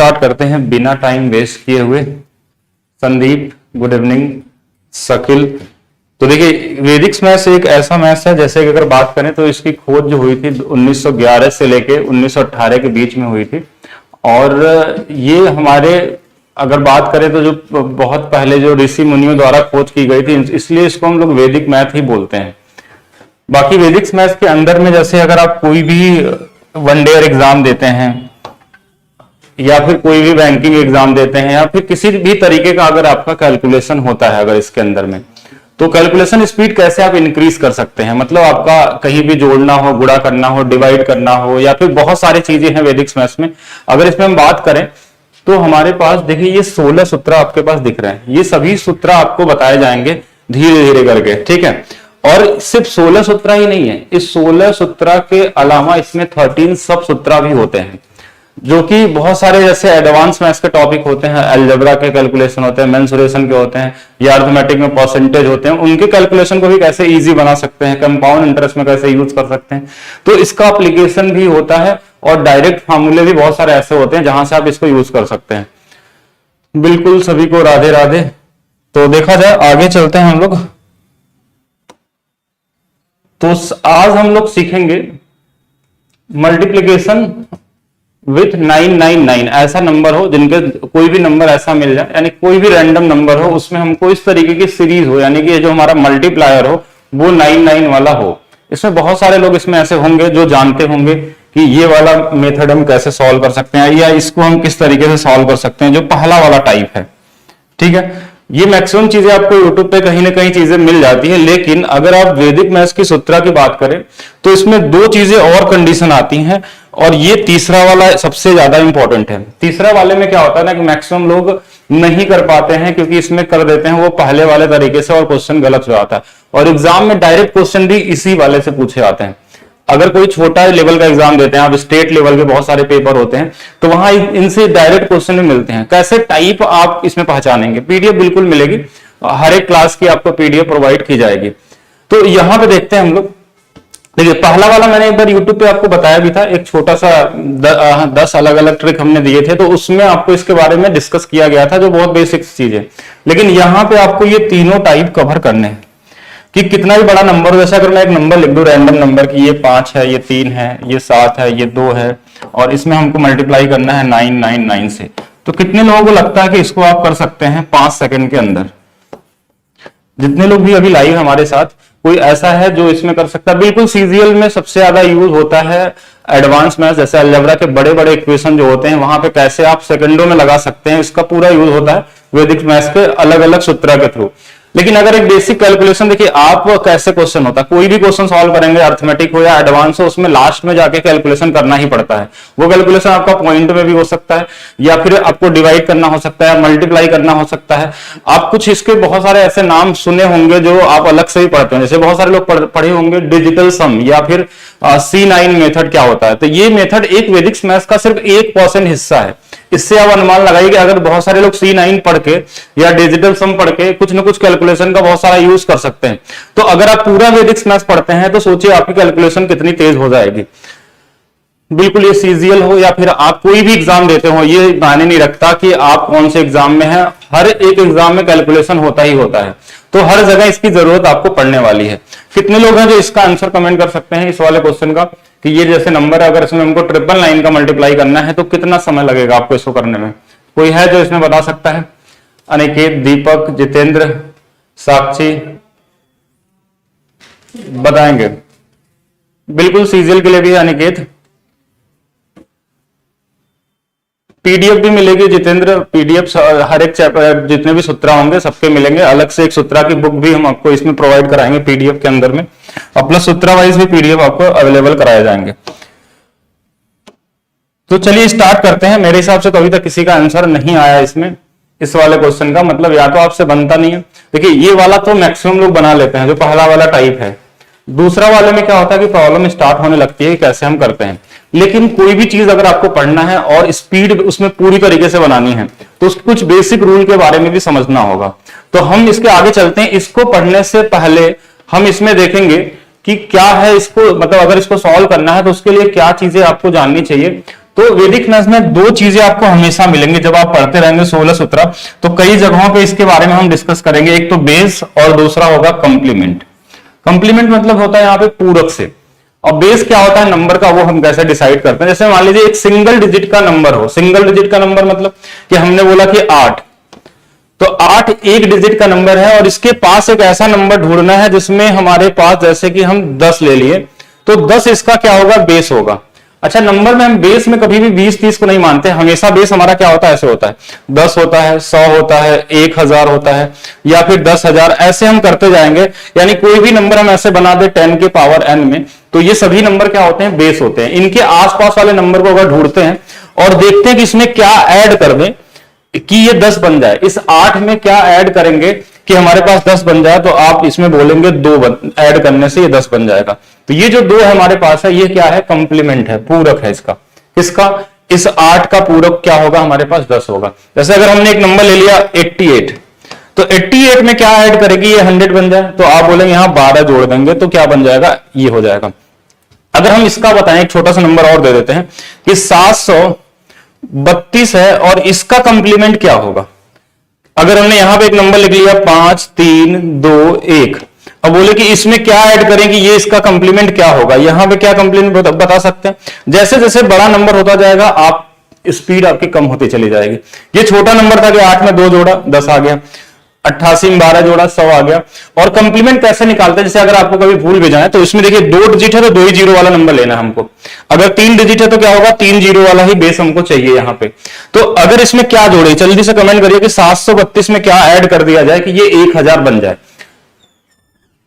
Start करते हैं बिना टाइम वेस्ट किए हुए। Sandeep, good evening. शकील, तो देखिए वैदिक मैथ्स एक ऐसा मैथ्स है, जैसे कि अगर बात करें तो इसकी खोज जो हुई थी 1911 से लेके 1918 के बीच में हुई थी। और ये हमारे अगर बात करें तो जो बहुत पहले जो ऋषि मुनियों द्वारा खोज की गई थी, इसलिए इसको हम लोग वैदिक मैथ ही बोलते हैं। बाकी वैदिक मैथ्स के अंदर में जैसे अगर आप कोई भी वन डे एग्जाम देते हैं या फिर कोई भी बैंकिंग एग्जाम देते हैं या फिर किसी भी तरीके का अगर आपका कैलकुलेशन होता है अगर इसके अंदर में, तो कैलकुलेशन स्पीड कैसे आप इंक्रीज कर सकते हैं। मतलब आपका कहीं भी जोड़ना हो, गुणा करना हो, डिवाइड करना हो, या फिर बहुत सारी चीजें हैं वैदिक मैथ्स में। अगर इसमें हम बात करें तो हमारे पास देखिए ये 16 सूत्र आपके पास दिख रहे हैं। ये सभी सूत्र आपको बताए जाएंगे धीरे धीरे करके, ठीक है। और सिर्फ 16 सूत्र ही नहीं है, इस 16 सूत्र के अलावा इसमें 13 सब सूत्र भी होते हैं, जो कि बहुत सारे जैसे एडवांस मैथ्स के टॉपिक होते हैं, अलजेब्रा के कैलकुलेशन होते हैं, मेंसुरेशन के होते हैं, या अरिथमेटिक में परसेंटेज होते हैं, उनके कैलकुलेशन को भी कैसे इजी बना सकते हैं, कंपाउंड इंटरेस्ट में कैसे यूज कर सकते हैं, तो इसका एप्लीकेशन भी होता है। और डायरेक्ट फार्मूले भी बहुत सारे ऐसे होते हैं जहां से आप इसको यूज कर सकते हैं। बिल्कुल, सभी को राधे राधे। तो देखा जाए आगे चलते हैं हम लोग। तो आज हम लोग सीखेंगे मल्टीप्लीकेशन विथ 999। ऐसा नंबर हो जिनके कोई भी नंबर ऐसा मिल जाए, यानी कोई भी रैंडम नंबर हो, उसमें हमको इस तरीके की सीरीज हो, यानी कि जो हमारा मल्टीप्लायर हो वो 99 वाला हो। इसमें बहुत सारे लोग इसमें ऐसे होंगे जो जानते होंगे कि ये वाला मेथड हम कैसे सॉल्व कर सकते हैं, या इसको हम किस तरीके से सॉल्व कर सकते हैं, जो पहला वाला टाइप है, ठीक है। ये मैक्सिमम चीजें आपको यूट्यूब पे कहीं ना कहीं चीजें मिल जाती है। लेकिन अगर आप वैदिक मैथ्स की सूत्र की बात करें तो इसमें दो चीजें और कंडीशन आती हैं, और ये तीसरा वाला सबसे ज्यादा इंपॉर्टेंट है। तीसरा वाले में क्या होता है ना कि मैक्सिमम लोग नहीं कर पाते हैं, क्योंकि इसमें कर देते हैं वो पहले वाले तरीके से और क्वेश्चन गलत हो जाता है। और एग्जाम में डायरेक्ट क्वेश्चन भी इसी वाले से पूछे जाते हैं। अगर कोई छोटा लेवल का एग्जाम देते हैं आप, स्टेट लेवल के बहुत सारे पेपर होते हैं, तो वहां इनसे डायरेक्ट क्वेश्चन भी मिलते हैं। कैसे टाइप आप इसमें पहचानेंगे, पीडीएफ बिल्कुल मिलेगी, हर एक क्लास की आपको पीडीएफ प्रोवाइड की जाएगी। तो यहां पे देखते हैं हम लोग। देखिए पहला वाला मैंने एक बार यूट्यूब पे आपको बताया भी था, एक छोटा सा 10 अलग अलग ट्रिक हमने दिए थे, तो उसमें आपको इसके बारे में डिस्कस किया गया था, जो बहुत बेसिक चीज है। लेकिन यहाँ पे आपको ये तीनों टाइप कवर करने हैं कि कितना भी बड़ा नंबर, जैसे अगर मैं एक नंबर लिख दूं रैंडम नंबर की, ये 5 है, ये 3 है, ये 7 है, ये 2 है, और इसमें हमको मल्टीप्लाई करना है 999 से, तो कितने लोगों को लगता है कि इसको आप कर सकते हैं 5 सेकंड के अंदर? जितने लोग भी अभी लाइव हमारे साथ, कोई ऐसा है जो इसमें कर सकता है? बिल्कुल, सीजीएल में सबसे ज्यादा यूज होता है एडवांस मैथ्स, जैसे अलजेब्रा के बड़े बड़े इक्वेशन जो होते हैं, वहां पे कैसे आप सेकंडों में लगा सकते हैं, इसका पूरा यूज होता है वैदिक मैथ्स के अलग अलग सूत्र के थ्रू। लेकिन अगर एक बेसिक कैलकुलेशन देखिए आप कैसे क्वेश्चन होता है, कोई भी क्वेश्चन सॉल्व करेंगे, अर्थमेटिक हो या एडवांस हो, उसमें लास्ट में जाके कैलकुलेशन करना ही पड़ता है। वो कैलकुलेशन आपका पॉइंट में भी हो सकता है, या फिर आपको डिवाइड करना हो सकता है, मल्टीप्लाई करना हो सकता है। आप कुछ इसके बहुत सारे ऐसे नाम सुने होंगे जो आप अलग से ही पढ़ते हैं, जैसे बहुत सारे लोग पढ़े होंगे डिजिटल सम, या फिर C9 मेथड क्या होता है। तो ये मेथड एक वैदिक मैथ्स का सिर्फ 1% हिस्सा है। इससे आप अनुमान लगाइए कि अगर बहुत सारे लोग C9 पढ़ के या डिजिटल सम पढ़ के कुछ ना कुछ कैलकुलेशन का बहुत सारा यूज कर सकते हैं, तो अगर आप पूरा वैदिक मैथ्स पढ़ते हैं तो सोचिए आपकी कैलकुलेशन कितनी तेज हो जाएगी। बिल्कुल, ये सीजीएल हो या फिर आप कोई भी एग्जाम देते हो, ये मायने नहीं रखता कि आप कौन से एग्जाम में हैं, हर एक एग्जाम में कैलकुलेशन होता ही होता है, तो हर जगह इसकी जरूरत आपको पड़ने वाली है। कितने लोग हैं जो इसका आंसर कमेंट कर सकते हैं इस वाले क्वेश्चन का, कि ये जैसे नंबर है, अगर इसमें हमको 999 का मल्टीप्लाई करना है तो कितना समय लगेगा आपको इसको करने में? कोई है जो इसमें बता सकता है? अनिकेत, दीपक, जितेंद्र, साक्षी बताएंगे। बिल्कुल, सीजीएल के लिए भी अनिकेत। पीडीएफ भी मिलेगी जितेंद्र, पीडीएफ हर एक चैप्टर जितने भी सूत्र होंगे सबके मिलेंगे। अलग से एक सूत्र की बुक भी हम आपको इसमें प्रोवाइड कराएंगे पीडीएफ के अंदर में, और प्लस सूत्र वाइज भी पीडीएफ आपको अवेलेबल कराए जाएंगे। तो चलिए स्टार्ट करते हैं। मेरे हिसाब से तो अभी तक किसी का आंसर नहीं आया इसमें, इस वाले क्वेश्चन का, मतलब या तो आपसे बनता नहीं है। देखिए ये वाला तो मैक्सिमम लोग बना लेते हैं, जो पहला वाला टाइप है। दूसरा वाले में क्या होता है कि प्रॉब्लम स्टार्ट होने लगती है कि कैसे हम करते हैं। लेकिन कोई भी चीज अगर आपको पढ़ना है और स्पीड उसमें पूरी तरीके से बनानी है, तो उसके कुछ बेसिक रूल के बारे में भी समझना होगा। तो हम इसके आगे चलते हैं। इसको पढ़ने से पहले हम इसमें देखेंगे कि क्या है इसको, मतलब अगर इसको सॉल्व करना है तो उसके लिए क्या चीजें आपको जाननी चाहिए। तो वैदिक मैथ्स में दो चीजें आपको हमेशा मिलेंगी जब आप पढ़ते रहेंगे 16 सूत्र, तो कई जगहों पे इसके बारे में हम डिस्कस करेंगे। एक तो बेस और दूसरा होगा कंप्लीमेंट। कंप्लीमेंट मतलब होता है यहाँ पे पूरक से, और बेस क्या होता है नंबर का, वो हम कैसे डिसाइड करते हैं। जैसे मान लीजिए एक सिंगल डिजिट का नंबर हो, सिंगल डिजिट का नंबर मतलब कि हमने बोला कि 8, तो 8 एक डिजिट का नंबर है और इसके पास एक ऐसा नंबर ढूंढना है जिसमें हमारे पास, जैसे कि हम 10 ले लिए, तो 10 इसका क्या होगा, बेस होगा। अच्छा, नंबर में हम बेस में कभी भी 20-30 को नहीं मानते, हमेशा बेस हमारा क्या होता है, ऐसे होता है, 10 होता है, 100 होता है, 1000 होता है, या फिर 10,000, ऐसे हम करते जाएंगे। यानी कोई भी नंबर हम ऐसे बना दे 10 के पावर n में, तो ये सभी नंबर क्या होते हैं, बेस होते हैं। इनके आसपास वाले नंबर को अगर ढूंढते हैं और देखते हैं कि इसमें क्या ऐड कर दें कि ये 10 बन जाए, इस 8 में क्या ऐड करेंगे कि हमारे पास 10 बन जाए, तो आप इसमें बोलेंगे 2 ऐड करने से ये 10 बन जाएगा। तो ये जो 2 हमारे पास है, ये क्या है, कंप्लीमेंट है, पूरक है इसका। इसका इस 8 का पूरक क्या होगा, हमारे पास 10 होगा। जैसे अगर हमने एक नंबर ले लिया 88, तो 88 में क्या ऐड करेगी, ये 100 बन जाए, तो आप बोलेंगे यहां 12 जोड़ देंगे तो क्या बन जाएगा, ये हो जाएगा। अगर हम इसका बताएं, एक छोटा सा नंबर और दे देते हैं कि 732 है और इसका कंप्लीमेंट क्या होगा। अगर हमने यहां पे एक नंबर लिख लिया 5 3 2 1, अब बोले कि इसमें क्या ऐड करें कि ये इसका कंप्लीमेंट क्या होगा, यहां पे क्या कंप्लीमेंट बता सकते हैं। जैसे जैसे बड़ा नंबर होता जाएगा, आप स्पीड आपकी कम होती चली जाएगी। ये छोटा नंबर था कि 8 में 2 जोड़ा 10 आ गया, 88 में 12 जोड़ा 100 आ गया। और कंप्लीमेंट कैसे निकालते हैं, जैसे अगर आपको कभी भूल भी जाए, तो इसमें देखिए 2 डिजिट है तो 2 ही जीरो वाला नंबर लेना है हमको। अगर 3 डिजिट है तो क्या होगा, 3 जीरो वाला ही बेस हमको चाहिए यहां पे। तो अगर इसमें क्या जोड़े, जल्दी से कमेंट करिए कि 732 में क्या ऐड कर दिया जाए कि ये 1000 बन जाए।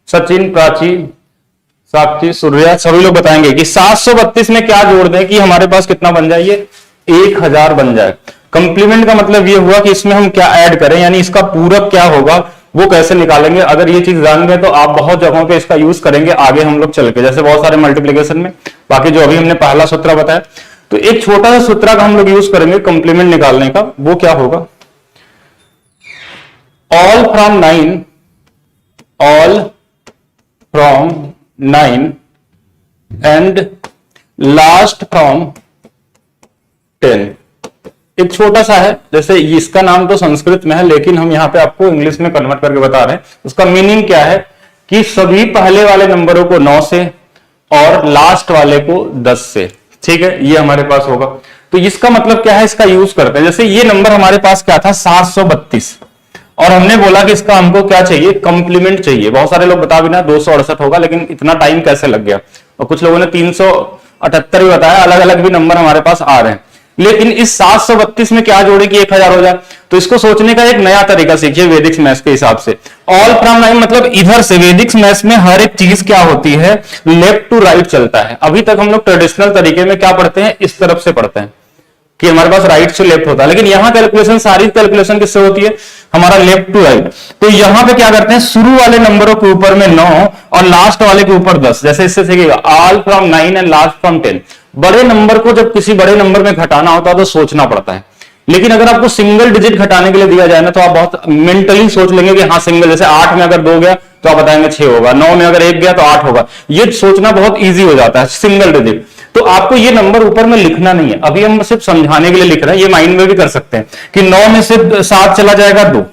सचिन, प्राची, साक्षी, सूर्या, सभी लोग बताएंगे कि 732 में क्या जोड़ दें कि हमारे पास कितना बन जाए, ये 1000 बन जाए। कंप्लीमेंट का मतलब ये हुआ कि इसमें हम क्या ऐड करें, यानी इसका पूरक क्या होगा वो कैसे निकालेंगे। अगर ये चीज जान गए तो आप बहुत जगहों पे इसका यूज करेंगे आगे हम लोग चल के, जैसे बहुत सारे मल्टीप्लिकेशन में। बाकी जो अभी हमने पहला सूत्र बताया, तो एक छोटा सा सूत्र का हम लोग यूज करेंगे कंप्लीमेंट निकालने का, वो क्या होगा, all from 9 and last from 10। एक छोटा सा है, जैसे इसका नाम तो संस्कृत में है लेकिन हम यहां पे आपको इंग्लिश में कन्वर्ट करके बता रहे हैं। उसका मीनिंग क्या है कि सभी पहले वाले नंबरों को 9 से और लास्ट वाले को 10 से, ठीक है, ये हमारे पास होगा। तो इसका मतलब क्या है, इसका यूज करते हैं। जैसे ये नंबर हमारे पास क्या था, 732, और हमने बोला कि इसका हमको क्या चाहिए, कंप्लीमेंट चाहिए। बहुत सारे लोग बता भी ना 268 होगा, लेकिन इतना टाइम कैसे लग गया, और कुछ लोगों ने 378 भी बताया, अलग अलग भी नंबर हमारे पास आ रहे हैं। लेकिन इस 732 में क्या जोड़े कि 1000 हो जाए, तो इसको सोचने का एक नया तरीका सीखिए वैदिक मैथ्स के हिसाब से। ऑल फ्रॉम 9 मतलब इधर से, वैदिक मैथ्स में हर एक चीज क्या होती है, लेफ्ट टू राइट चलता है। अभी तक हम लोग ट्रेडिशनल तरीके में क्या पढ़ते हैं, इस तरफ से पढ़ते हैं कि हमारे पास राइट से लेफ्ट होता है, लेकिन यहां कैलकुलेशन, सारी कैलकुलेशन किससे होती है, हमारा लेफ्ट टू राइट। तो यहां पे क्या करते हैं, शुरू वाले नंबरों के ऊपर में 9 और लास्ट वाले के ऊपर 10। जैसे इससे सीखिएगा all from 9 and last from 10। बड़े नंबर को जब किसी बड़े नंबर में घटाना होता है तो सोचना पड़ता है, लेकिन अगर आपको सिंगल डिजिट घटाने के लिए दिया जाए ना, तो आप बहुत मेंटली सोच लेंगे कि हाँ सिंगल, जैसे 8 में अगर 2 गया तो आप बताएंगे 6 होगा, 9 में अगर 1 गया तो 8 होगा। ये सोचना बहुत ईजी हो जाता है सिंगल डिजिट। तो आपको ये नंबर ऊपर में लिखना नहीं है, अभी हम सिर्फ समझाने के लिए लिख रहे हैं। ये माइंड में भी कर सकते हैं कि 9 में से 7 चला जाएगा 2,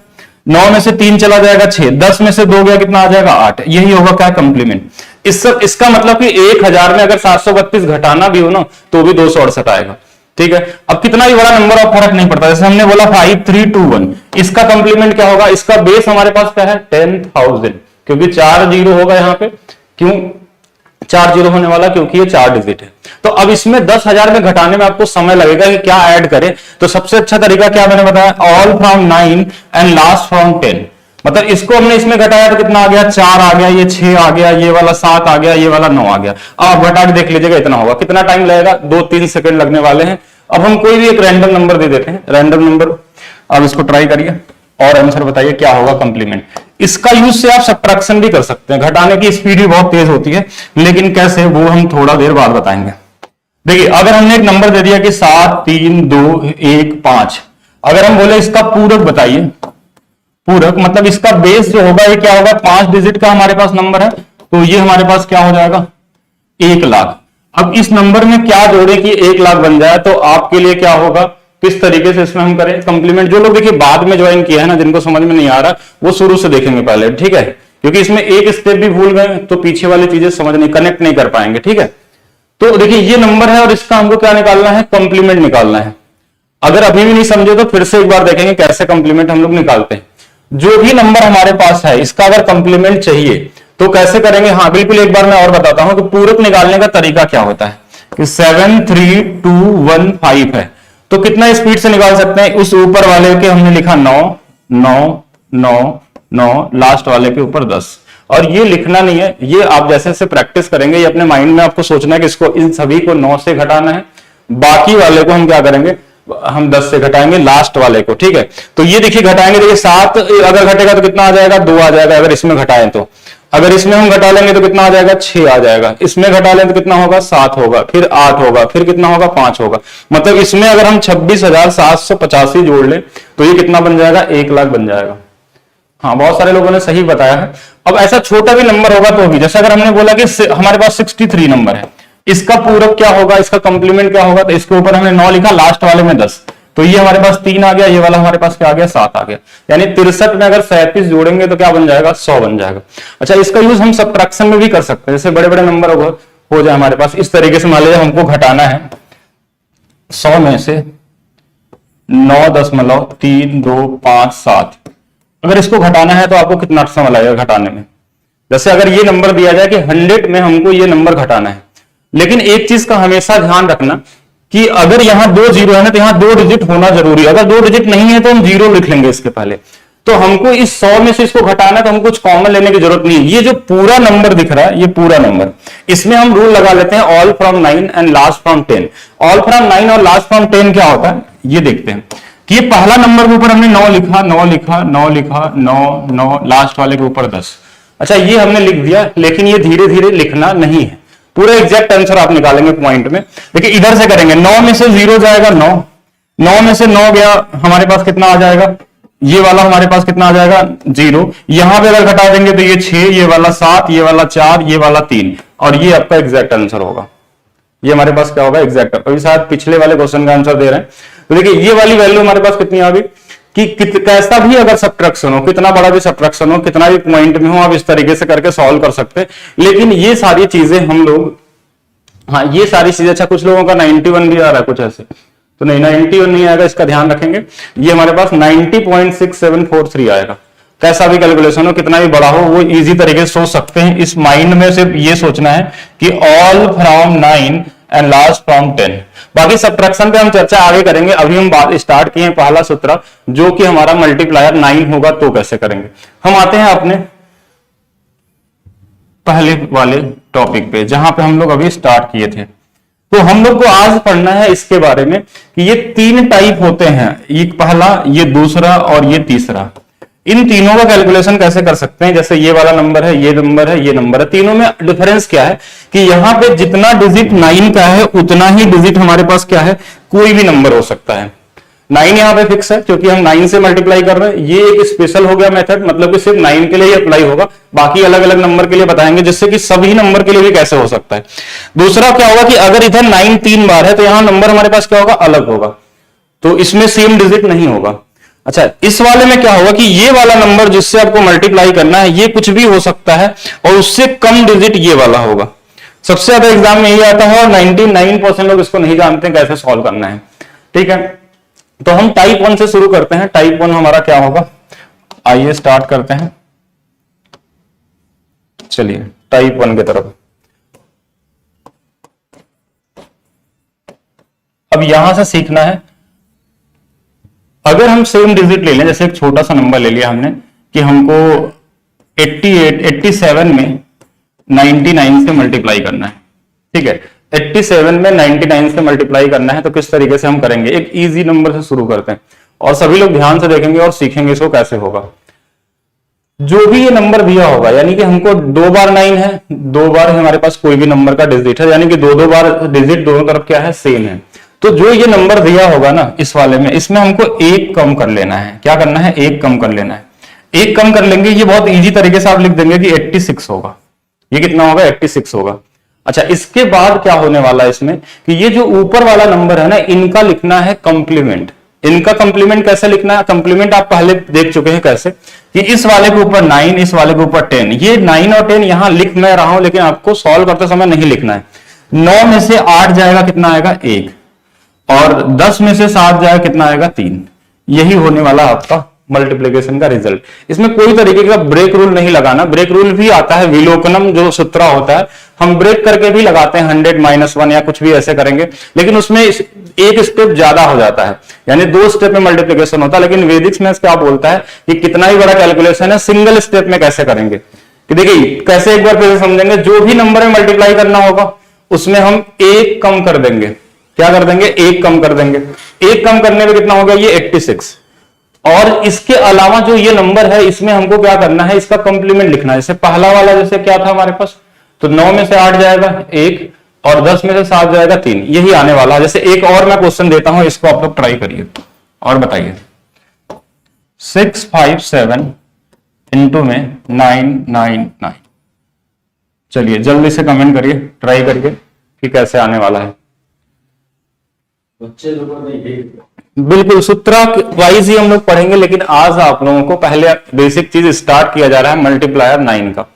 9 में से 3 चला जाएगा 6, 10 में से 2 गया कितना आ जाएगा 8। यही होगा क्या, कंप्लीमेंट। इसका मतलब कि 1000 में अगर 732 घटाना भी हो ना तो भी 268 आएगा, ठीक है। अब कितना भी बड़ा नंबर और फर्क नहीं पड़ता। जैसे हमने बोला 5321, इसका कंप्लीमेंट क्या होगा, इसका बेस हमारे पास क्या है 10,000, क्योंकि 4 जीरो होगा यहाँ पे। क्यों 4 जीरो होने वाला, क्योंकि ये 4 डिजिट है। तो अब इसमें 10,000 में घटाने में आपको समय लगेगा कि क्या ऐड करें। तो सबसे अच्छा तरीका क्या मैंने बताया, all from 9 and last from 10। मतलब इसको हमने इसमें घटाया तो कितना आ गया, 4 आ गया, ये 6 आ गया, ये वाला 7 आ गया, ये वाला 9 आ गया। आप घटा के देख लीजिएगा इतना होगा। कितना टाइम लगेगा, 2-3 सेकंड लगने वाले हैं। अब हम कोई भी एक रैंडम नंबर दे देते हैं, रैंडम नंबर। अब इसको ट्राई करिए और आंसर बताइए क्या होगा कंप्लीमेंट। इसका यूज से आप सब्ट्रैक्शन भी कर सकते हैं, घटाने की स्पीड भी बहुत तेज होती है, लेकिन कैसे वो हम थोड़ा देर बाद बताएंगे। देखिए अगर हमने एक नंबर दे दिया कि 7 3 2 1 5, अगर हम बोले इसका पूरक बताइए, पूरक मतलब इसका बेस जो होगा ये क्या होगा, 5 डिजिट का हमारे पास नंबर है, तो ये हमारे पास क्या हो जाएगा 1 लाख। अब इस नंबर में क्या जोड़े कि 1 लाख बन जाए, तो आपके लिए क्या होगा, किस तरीके से इसमें हम करें कंप्लीमेंट। जो लोग देखिए बाद में ज्वाइन किया है ना, जिनको समझ में नहीं आ रहा, वो शुरू से देखेंगे पहले, ठीक है, क्योंकि इसमें एक स्टेप भी भूल गए तो पीछे वाली चीजें समझ नहीं, कनेक्ट नहीं कर पाएंगे, ठीक है। तो देखिए ये नंबर है और इसका हमको क्या निकालना है, कंप्लीमेंट निकालना है। अगर अभी भी नहीं समझे तो फिर से एक बार देखेंगे कैसे कंप्लीमेंट हम लोग निकालते हैं। जो भी नंबर हमारे पास है इसका अगर कंप्लीमेंट चाहिए तो कैसे करेंगे, हाँ बिल्कुल, एक बार मैं और बताता हूं कि पूरक निकालने का तरीका क्या होता है कि 73215 है, तो कितना स्पीड से निकाल सकते हैं। उस ऊपर वाले के हमने लिखा 9 9 9 9, लास्ट वाले के ऊपर 10, और ये लिखना नहीं है, ये आप जैसे जैसे प्रैक्टिस करेंगे ये अपने माइंड में आपको सोचना है कि इसको, इन सभी को 9 से घटाना है, बाकी वाले को हम क्या करेंगे, हम 10 से घटाएंगे लास्ट वाले को, ठीक है। तो ये देखिए घटाएंगे, देखिए 7 अगर घटेगा तो कितना आ जाएगा, 2 आ जाएगा अगर इसमें घटाएं तो। अगर इसमें हम घटा लेंगे तो कितना आ जाएगा, 6 आ जाएगा। इसमें घटा लें तो कितना होगा, 7 होगा, फिर 8 होगा, फिर कितना होगा, 5 होगा। मतलब इसमें अगर हम 26,785 जोड़ लें तो ये कितना बन जाएगा, 1 लाख बन जाएगा। हाँ, बहुत सारे लोगों ने सही बताया है। अब ऐसा छोटा भी नंबर होगा तो भी, जैसे अगर हमने बोला कि हमारे पास 63 नंबर है, इसका पूरक क्या होगा, इसका कंप्लीमेंट क्या होगा, तो इसके ऊपर हमने 9 लिखा, लास्ट वाले में 10, तो ये हमारे पास 3 आ गया, ये वाला हमारे पास क्या आ गया, 7 आ गया। यानी 63 में अगर 37 जोड़ेंगे तो क्या बन जाएगा, 100 बन जाएगा। अच्छा, इसका यूज हम सब्ट्रैक्शन में भी कर सकते हैं, जैसे बड़े बड़े नंबर हो जाए हमारे पास, इस तरीके से मान लीजिए हमको घटाना है 100 में से 9.325 अगर इसको घटाना है तो आपको कितना समय लगेगा घटाने में। जैसे अगर ये नंबर दिया जाए कि 100 में हमको ये नंबर घटाना है, लेकिन एक चीज का हमेशा ध्यान रखना कि अगर यहां 2 जीरो है ना तो यहां 2 डिजिट होना जरूरी है। अगर 2 डिजिट नहीं है तो हम 0 लिख लेंगे इसके पहले। तो हमको इस 100 में से इसको घटाना है तो हमको कुछ कॉमन लेने की जरूरत नहीं है। ये जो पूरा नंबर दिख रहा है, ये पूरा नंबर, इसमें हम रूल लगा लेते हैं all from 9 and last from 10। All from 9 और लास्ट फ्रॉम 10 क्या होता है, ये देखते हैं कि ये पहला नंबर के ऊपर हमने 9 लिखा, 9 लिखा, 9 लिखा, 9 9, लास्ट वाले के ऊपर 10। अच्छा, ये हमने लिख दिया, लेकिन ये धीरे धीरे लिखना नहीं है, पूरा एग्जैक्ट आंसर आप निकालेंगे पॉइंट में। देखिए इधर से करेंगे, 9 में से 0 जाएगा 9, 9 में से 9 गया, हमारे पास कितना आ जाएगा, ये वाला हमारे पास कितना आ जाएगा 0। यहां पे अगर घटा देंगे तो ये 6, ये वाला 7, ये वाला 4, ये वाला 3, और ये आपका एग्जैक्ट आंसर होगा। ये हमारे पास क्या होगा, एग्जैक्ट। अभी शायद पिछले वाले क्वेश्चन का आंसर दे रहे हैं, तो देखिए ये वाली वैल्यू हमारे पास कितनी आ गई कि कैसा भी अगर सब्ट्रैक्शन हो, कितना बड़ा भी सब्ट्रैक्शन हो, कितना भी पॉइंट में हो, आप इस तरीके से करके सॉल्व कर सकते हैं। लेकिन ये सारी चीजें हम लोग, हाँ ये सारी चीजें, अच्छा कुछ लोगों का 91 भी आ रहा है कुछ ऐसे, तो नहीं 91 नहीं आएगा, इसका ध्यान रखेंगे। ये हमारे पास 90.6743 आएगा। कैसा भी कैलकुलेशन हो, कितना भी बड़ा हो, वो इजी तरीके से सोच सकते हैं। इस माइंड में सिर्फ ये सोचना है कि all from 9 and last from 10। बाकी सब्ट्रैक्शन पे हम चर्चा आगे करेंगे। अभी हम बात स्टार्ट किए हैं पहला सूत्र, जो कि हमारा मल्टीप्लायर 9 होगा तो कैसे करेंगे। हम आते हैं अपने पहले वाले टॉपिक पे, जहां पे हम लोग अभी स्टार्ट किए थे। तो हम लोग को आज पढ़ना है इसके बारे में कि ये 3 टाइप होते हैं, ये पहला, ये दूसरा और ये तीसरा। इन तीनों का कैलकुलेशन कैसे कर सकते हैं। जैसे ये वाला नंबर है, ये नंबर है, ये नंबर है, तीनों में डिफरेंस क्या है कि यहां पे जितना डिजिट 9 का है उतना ही डिजिट हमारे पास क्या है, कोई भी नंबर हो सकता है। 9 यहां पे फिक्स है क्योंकि हम 9 से मल्टीप्लाई कर रहे हैं। ये एक स्पेशल हो गया मेथड, मतलब कि सिर्फ 9 के लिए ही अप्लाई होगा, बाकी अलग अलग नंबर के लिए बताएंगे, जिससे कि सभी नंबर के लिए भी कैसे हो सकता है। दूसरा क्या होगा कि अगर इधर 9 3 बार है तो यहां नंबर हमारे पास क्या होगा, अलग होगा, तो इसमें सेम डिजिट नहीं होगा। अच्छा, इस वाले में क्या होगा कि ये वाला नंबर जिससे आपको मल्टीप्लाई करना है ये कुछ भी हो सकता है और उससे कम डिजिट ये वाला होगा। सबसे ज्यादा एग्जाम में यही आता है और 99% लोग इसको नहीं जानते कैसे सॉल्व करना है। ठीक है, तो हम टाइप 1 से शुरू करते हैं। टाइप 1 हमारा क्या होगा, आइए स्टार्ट करते हैं। चलिए टाइप 1 की तरफ। अब यहां से सीखना है, अगर हम सेम डिजिट ले लें, जैसे एक छोटा सा नंबर ले लिया हमने कि हमको 87 में 99 से मल्टीप्लाई करना है। ठीक है, 87 में 99 से मल्टीप्लाई करना है, तो किस तरीके से हम करेंगे। एक इजी नंबर से शुरू करते हैं और सभी लोग ध्यान से देखेंगे और सीखेंगे इसको कैसे होगा। जो भी ये नंबर दिया होगा, यानी कि हमको 2 बार 9 है, 2 बार हमारे पास कोई भी नंबर का डिजिट है, यानी कि 2 बार डिजिट दोनों तरफ क्या है, सेम है। तो जो ये नंबर दिया होगा ना इस वाले में, इसमें हमको 1 कम कर लेना है। क्या करना है, 1 कम कर लेना है। 1 कम कर लेंगे, ये बहुत इजी तरीके से आप लिख देंगे कि 86 होगा। ये कितना होगा, 86 होगा। अच्छा, इसके बाद क्या होने वाला है इसमें कि ये जो ऊपर वाला नंबर है ना, इनका लिखना है कंप्लीमेंट। इनका कंप्लीमेंट कैसे लिखना है? कंप्लीमेंट आप पहले देख चुके हैं कैसे, कि इस वाले के ऊपर 9, इस वाले के ऊपर 10। ये 9 और 10 यहां लिख मैं रहा हूं, लेकिन आपको सॉल्व करते समय नहीं लिखना है। 9 में से 8 जाएगा, कितना आएगा? 1। और 10 में से 7 जाएगा, कितना आएगा? 3। यही होने वाला आपका मल्टीप्लिकेशन का रिजल्ट। इसमें कोई तरीके का ब्रेक रूल नहीं लगाना। ब्रेक रूल भी आता है, विलोकनम जो सूत्र होता है, हम ब्रेक करके भी लगाते हैं, 100 - 1 या कुछ भी ऐसे करेंगे, लेकिन उसमें एक स्टेप ज्यादा हो जाता है, यानी 2 स्टेप में मल्टीप्लिकेशन होता है। लेकिन वैदिक मैथ्स क्या बोलता है कि कितना ही बड़ा कैलकुलेशन है, सिंगल स्टेप में कैसे करेंगे। कि देखिए कैसे, एक बार फिर समझेंगे। जो भी नंबर में मल्टीप्लाई करना होगा उसमें हम 1 कम कर देंगे। क्या कर देंगे? 1 कम कर देंगे। 1 कम करने में कितना होगा? ये 86। और इसके अलावा जो ये नंबर है, इसमें हमको क्या करना है? इसका कंप्लीमेंट लिखना है। जैसे पहला वाला जैसे क्या था हमारे पास, तो 9 में से 8 जाएगा 1, और 10 में से 7 जाएगा 3। यही आने वाला है। जैसे एक और मैं क्वेश्चन देता हूं, इसको आप लोग ट्राई करिए और बताइए। 657 इंटू में 999। चलिए जल्दी से कमेंट करिए, ट्राई करिए कि कैसे आने वाला है। बच्चे लोगों ने बिल्कुल सूत्र वाइज ही हम लोग पढ़ेंगे, लेकिन आज आप लोगों को पहले बेसिक चीज स्टार्ट किया जा रहा है मल्टीप्लायर 9 का।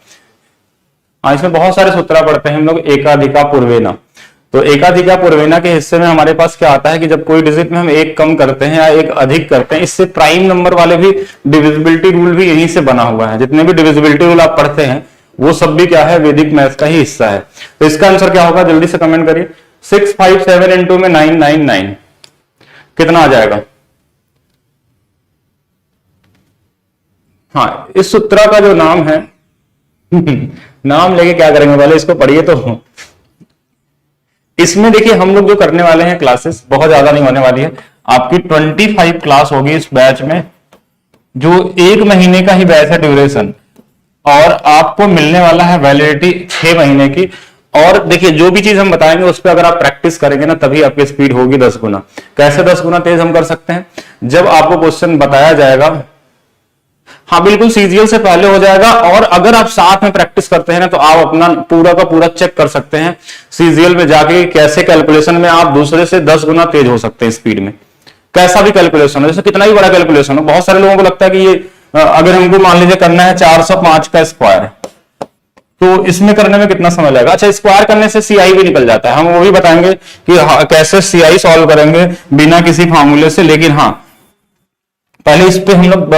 इसमें बहुत सारे सूत्र पढ़ते हैं हम लोग। एकाधिका पूर्वेना, तो एकाधिका पूर्वेना के हिस्से में हमारे पास क्या आता है कि जब कोई डिजिट में हम 1 कम करते हैं या 1 अधिक करते हैं, इससे प्राइम नंबर वाले भी डिविजिबिलिटी रूल भी यहीं से बना हुआ है। जितने भी डिविजिबिलिटी रूल आप पढ़ते हैं वो सब भी क्या है? वैदिक मैथ्स का ही हिस्सा है। तो इसका आंसर क्या होगा? जल्दी से कमेंट करिए। 657 इंटू में 999 कितना आ जाएगा? हाँ, इस सूत्र का जो नाम है नाम लेके क्या करेंगे, पहले इसको पढ़िए। तो इसमें देखिए हम लोग जो करने वाले हैं, क्लासेस बहुत ज्यादा नहीं होने वाली है। आपकी 25 क्लास होगी इस बैच में, जो 1 महीने का ही बैच है ड्यूरेशन, और आपको मिलने वाला है वैलिडिटी 6 महीने की। और देखिए जो भी चीज हम बताएंगे उस पर अगर आप प्रैक्टिस करेंगे ना, तभी आपकी स्पीड होगी 10 गुना। कैसे 10 गुना तेज हम कर सकते हैं? जब आपको क्वेश्चन बताया जाएगा, हाँ बिल्कुल सीजीएल से पहले हो जाएगा, और अगर आप साथ में प्रैक्टिस करते हैं ना, तो आप अपना पूरा का पूरा चेक कर सकते हैं सीजीएल में जाके कैसे कैलकुलेशन में आप दूसरे से 10 गुना तेज हो सकते हैं स्पीड में। कैसा भी कैलकुलेशन हो, जैसे कितना ही बड़ा कैलकुलेशन हो। बहुत सारे लोगों को लगता है कि ये अगर हमको मान लीजिए करना है 405 का स्क्वायर, तो इसमें करने में कितना समय लगेगा? अच्छा, स्क्वायर करने से सीआई भी निकल जाता है, हम वो भी बताएंगे कि कैसे सीआई सॉल्व करेंगे बिना किसी फार्मूले से। लेकिन हाँ, पहले इस पे हम लोग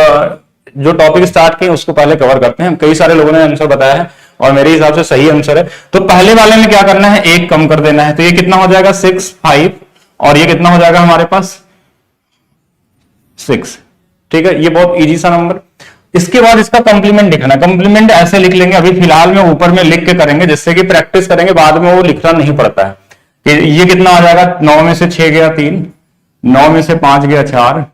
जो टॉपिक स्टार्ट किए उसको पहले कवर करते हैं। कई सारे लोगों ने आंसर बताया है और मेरे हिसाब से सही आंसर है। तो पहले वाले में क्या करना है? 1 कम कर देना है। तो ये कितना हो जाएगा? 65, और ये कितना हो जाएगा हमारे पास? 6। ठीक है, ये बहुत इजी सा नंबर। इसके बाद इसका कंप्लीमेंट लिखना। कंप्लीमेंट ऐसे लिख लेंगे, अभी फिलहाल में ऊपर में लिख के करेंगे, जिससे कि प्रैक्टिस करेंगे, बाद में वो लिखना नहीं पड़ता है। कि ये कितना आ जाएगा? 9 में से 6 गया 3, 9 में से 5 गया 4,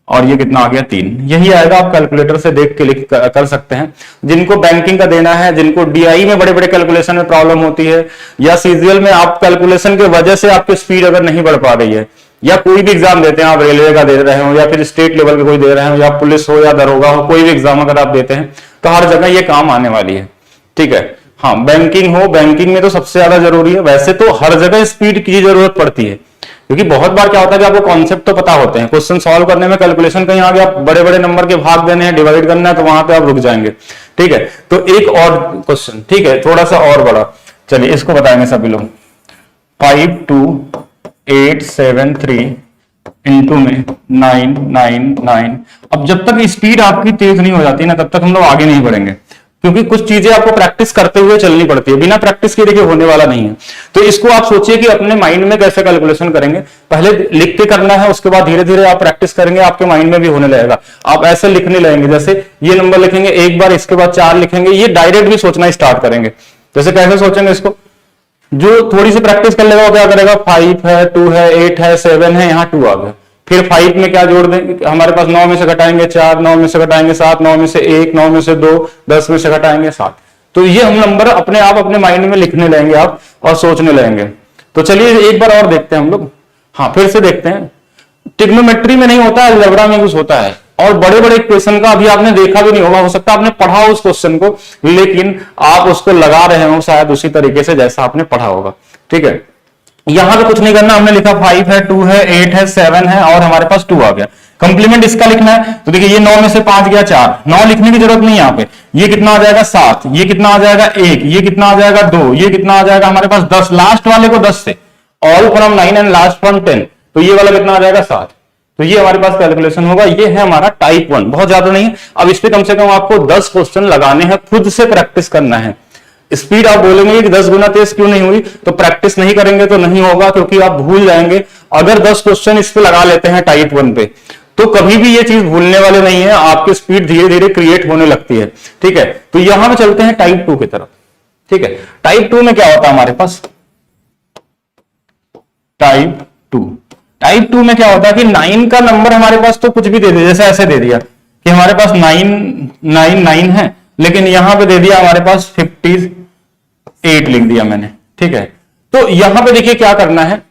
और ये कितना आ गया? 3। यही आएगा। आप कैलकुलेटर से देख के लिख कर सकते हैं। जिनको बैंकिंग का देना है, जिनको डीआई में बड़े बड़े कैलकुलेशन में प्रॉब्लम होती है, या सीजीएल में आप कैलकुलेशन की वजह से आपकी स्पीड अगर नहीं बढ़ पा रही है, या कोई भी एग्जाम देते हैं, आप रेलवे का दे रहे हो या फिर स्टेट लेवल के कोई दे रहे हो, या पुलिस हो या दरोगा हो, कोई भी एग्जाम अगर आप देते हैं, तो हर जगह ये काम आने वाली है। ठीक है, हाँ बैंकिंग हो, बैंकिंग में तो सबसे ज्यादा जरूरी है। वैसे तो हर जगह स्पीड की जरूरत पड़ती है, क्योंकि बहुत बार क्या होता है कि आपको कॉन्सेप्ट तो पता होते हैं, क्वेश्चन सॉल्व करने में कैलकुलेशन कहीं आ गया, बड़े बड़े नंबर के भाग देने हैं, डिवाइड करना है, तो वहां पे आप रुक जाएंगे। ठीक है, तो एक और क्वेश्चन, ठीक है, थोड़ा सा और बड़ा, चलिए इसको बताएंगे सभी लोग। 52873 इंटू में 999। अब जब तक स्पीड आपकी तेज नहीं हो जाती ना, तब तक हम लोग आगे नहीं बढ़ेंगे, क्योंकि कुछ चीजें आपको प्रैक्टिस करते हुए चलनी पड़ती है। बिना प्रैक्टिस के देखिए होने वाला नहीं है। तो इसको आप सोचिए कि अपने माइंड में कैसे कैलकुलेशन करेंगे। पहले लिख के करना है, उसके बाद धीरे धीरे आप प्रैक्टिस करेंगे, आपके माइंड में भी होने लगेगा। आप ऐसे लिखने लगेंगे, जैसे ये नंबर लिखेंगे एक बार, इसके बाद 4 लिखेंगे, ये डायरेक्ट भी सोचना स्टार्ट करेंगे। जैसे कैसे सोचेंगे इसको, जो थोड़ी सी प्रैक्टिस कर लेगा वो क्या करेगा, 5 है, 2 है, 8 है, 7 है, यहाँ 2 आ गया। फिर 5 में क्या जोड़ देंगे, हमारे पास 9 में से घटाएंगे 4, 9 में से घटाएंगे 7, 9 में से 1, 9 में से 2, 10 में से घटाएंगे 7। तो ये हम नंबर अपने आप अपने माइंड में लिखने लगेंगे आप, और सोचने लगेंगे। तो चलिए एक बार और देखते हैं हम लोग। हाँ फिर से देखते हैं। ट्रिग्नोमेट्री में नहीं होता है, अलजेब्रा में कुछ होता है। और बड़े बड़े क्वेश्चन का अभी आपने देखा भी नहीं होगा, हो सकता है आपने पढ़ा हो उस क्वेश्चन को, लेकिन आप उसको लगा रहे हो शायद उसी तरीके से जैसा आपने पढ़ा होगा। ठीक है, यहां पे कुछ नहीं करना, हमने लिखा 5 है, 2 है, 8 है, 7 है और हमारे पास 2 आ गया। कंप्लीमेंट इसका लिखना है, तो देखिए ये 9 में से 5 गया 4, 9 लिखने की जरूरत नहीं यहाँ पे। ये कितना आ जाएगा 7, ये कितना आ जाएगा 1, ये कितना आ जाएगा 2, ये कितना आ जाएगा हमारे पास 10, लास्ट वाले को 10 से, all from 9 and last from 10, तो ये वाला कितना आ जाएगा 7। तो ये हमारे पास कैलकुलेशन होगा। ये है हमारा टाइप 1, बहुत ज्यादा नहीं है। अब इस पे कम से कम आपको 10 क्वेश्चन लगाने हैं, खुद से प्रैक्टिस करना है। स्पीड आप बोलेंगे कि 10 गुना तेज क्यों नहीं हुई, तो प्रैक्टिस नहीं करेंगे तो नहीं होगा, क्योंकि आप भूल जाएंगे। अगर 10 क्वेश्चन इस पे लगा लेते हैं टाइप 1 पे, तो कभी भी ये चीज भूलने वाले नहीं है, आपकी स्पीड धीरे धीरे क्रिएट होने लगती है। ठीक है, तो यहां पे चलते हैं टाइप 2 की तरफ। ठीक है, टाइप 2 में क्या होता है हमारे पास, टाइप 2 में क्या होता है कि 9 का नंबर हमारे पास तो कुछ भी दे दिया, जैसे ऐसे दे दिया कि हमारे पास 9 है, लेकिन यहां पे दे दिया हमारे पास 58 लिख दिया मैंने। ठीक है, तो यहां पे देखिए क्या करना है,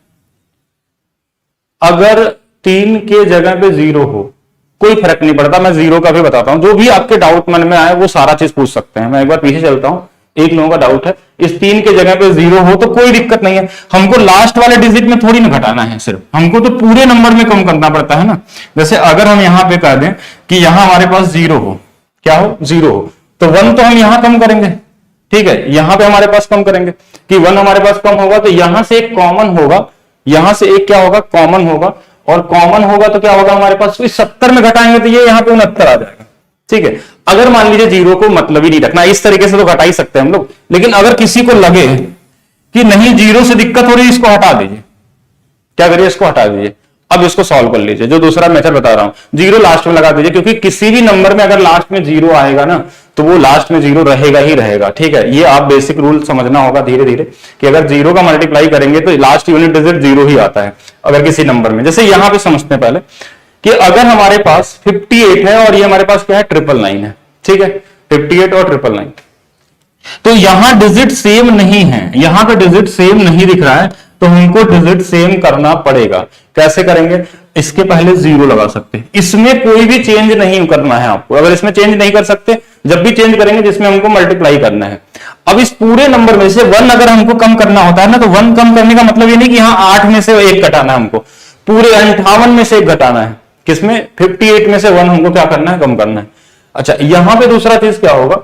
अगर 3 के जगह पे 0 हो कोई फर्क नहीं पड़ता, मैं 0 का भी बताता हूं, जो भी आपके डाउट मन में आए वो सारा चीज पूछ सकते हैं। मैं एक बार पीछे चलता हूं, एक लोगों का डाउट है इस 3 के जगह पे 0 हो तो कोई दिक्कत नहीं है, हमको लास्ट वाले डिजिट में थोड़ी ना घटाना है, सिर्फ हमको तो पूरे नंबर में कम करना पड़ता है ना। जैसे अगर हम यहां पे कह दें कि यहां हमारे पास 0 हो, क्या हो 0 हो, तो 1 तो हम यहां कम करेंगे। ठीक है, यहां पे हमारे पास कम करेंगे कि 1 हमारे पास कम होगा, तो यहां से एक कॉमन होगा, यहां से एक क्या होगा कॉमन होगा, और कॉमन होगा तो क्या होगा हमारे पास, 70 में घटाएंगे तो ये यहां पे 69 आ जाएगा। ठीक है, अगर मान लीजिए 0 को मतलब ही नहीं रखना, इस तरीके से तो घटा ही सकते हैं हम लोग, लेकिन अगर किसी को लगे कि नहीं 0 से दिक्कत हो रही है, इसको हटा दीजिए। क्या करिए, इसको हटा दीजिए। अब इसको सॉल्व कर लीजिए, जो दूसरा मेथड बता रहा हूं, 0 लास्ट में लगा दीजिए, क्योंकि किसी भी नंबर में अगर लास्ट में 0 आएगा ना, तो वो लास्ट में 0 रहेगा ही रहेगा। ठीक है, ये आप बेसिक रूल समझना होगा धीरे धीरे, कि अगर 0 का मल्टीप्लाई करेंगे तो लास्ट यूनिट डिजिट 0 ही आता है अगर किसी नंबर में। जैसे यहां पे समझते हैं पहले कि अगर हमारे पास 58 है और ये हमारे पास क्या है 999 है। ठीक है, 58 और 999, तो यहां डिजिट सेम नहीं है, यहां पे डिजिट सेम नहीं दिख रहा है, तो हमको डिजिट सेम करना पड़ेगा। कैसे करेंगे, इसके पहले 0 लगा सकते हैं, इसमें कोई भी चेंज नहीं करना है आपको। अगर इसमें चेंज नहीं कर सकते, जब भी चेंज करेंगे जिसमें हमको मल्टीप्लाई करना है। अब इस पूरे नंबर में से 1 अगर हमको कम करना होता है ना, तो 1 कम करने का मतलब ये नहीं कि यहां 8 में से 1 घटाना है, हमको पूरे 58 में से 1 घटाना है। किसमें, 58 में से 1 हमको क्या करना है, कम करना है। अच्छा, यहां पे दूसरा चीज क्या होगा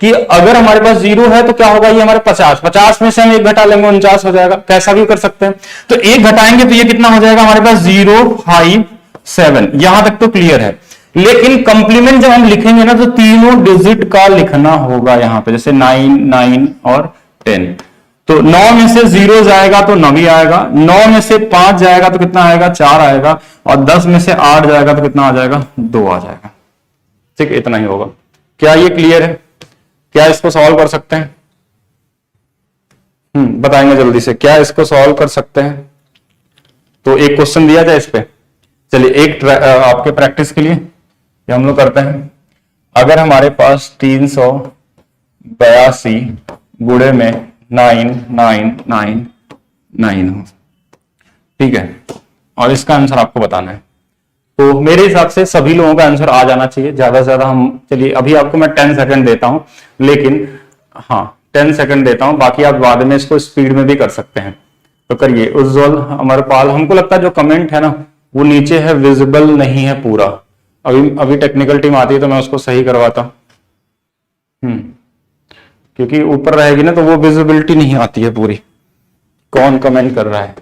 कि अगर हमारे पास 0 है तो क्या होगा, ये हमारे 50 में से हम 1 घटा लेंगे, 49 हो जाएगा। कैसा भी कर सकते हैं, तो 1 घटाएंगे तो ये कितना हो जाएगा हमारे पास 0, 5, 7, यहां तक तो क्लियर है। लेकिन कंप्लीमेंट जब हम लिखेंगे ना, तो तीनों डिजिट का लिखना होगा यहां पे, जैसे 9, 9 और 10। तो 9 में से 0 जाएगा तो 9 ही आएगा, 9 में से 5 जाएगा तो कितना आएगा 4 आएगा, और 10 में से 8 जाएगा तो कितना आ जाएगा 2 आ जाएगा। ठीक, इतना ही होगा। क्या ये क्लियर है, क्या इसको सॉल्व कर सकते हैं? बताएंगे जल्दी से, क्या इसको सॉल्व कर सकते हैं? तो एक क्वेश्चन दिया जाए इस पे, चलिए एक आपके प्रैक्टिस के लिए ये हम लोग करते हैं। अगर हमारे पास 382 गुणे में 9999 हो, ठीक है, और इसका आंसर आपको बताना है, तो मेरे हिसाब से सभी लोगों का आंसर आ जाना चाहिए ज्यादा से ज्यादा। हम चलिए अभी आपको मैं 10 सेकंड देता हूं, लेकिन हाँ 10 सेकंड देता हूं, बाकी आप बाद में इसको स्पीड में भी कर सकते हैं। तो करिए। उज्जवल अमरपाल, हमको लगता है जो कमेंट है ना वो नीचे है, विजिबल नहीं है पूरा। अभी टेक्निकल टीम आती है तो मैं उसको सही करवाता हूं, क्योंकि ऊपर रहेगी ना तो वो विजिबिलिटी नहीं आती है पूरी, कौन कमेंट कर रहा है।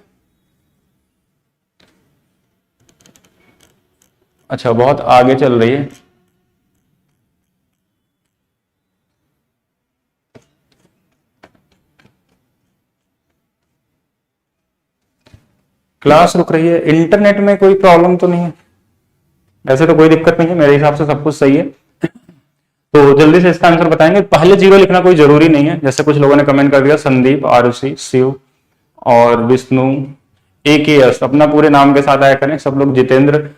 अच्छा, बहुत आगे चल रही है। क्लास रुक रही है, इंटरनेट में कोई प्रॉब्लम तो नहीं है? ऐसे तो कोई दिक्कत नहीं है, मेरे हिसाब से सब कुछ सही है। तो जल्दी से इसका आंसर बताएंगे। पहले 0 लिखना कोई जरूरी नहीं है, जैसे कुछ लोगों ने कमेंट कर दिया, संदीप, आरुषि, शिव और विष्णु, AKS, अपना पूरे नाम के साथ आया करें सब लोग, जितेंद्र।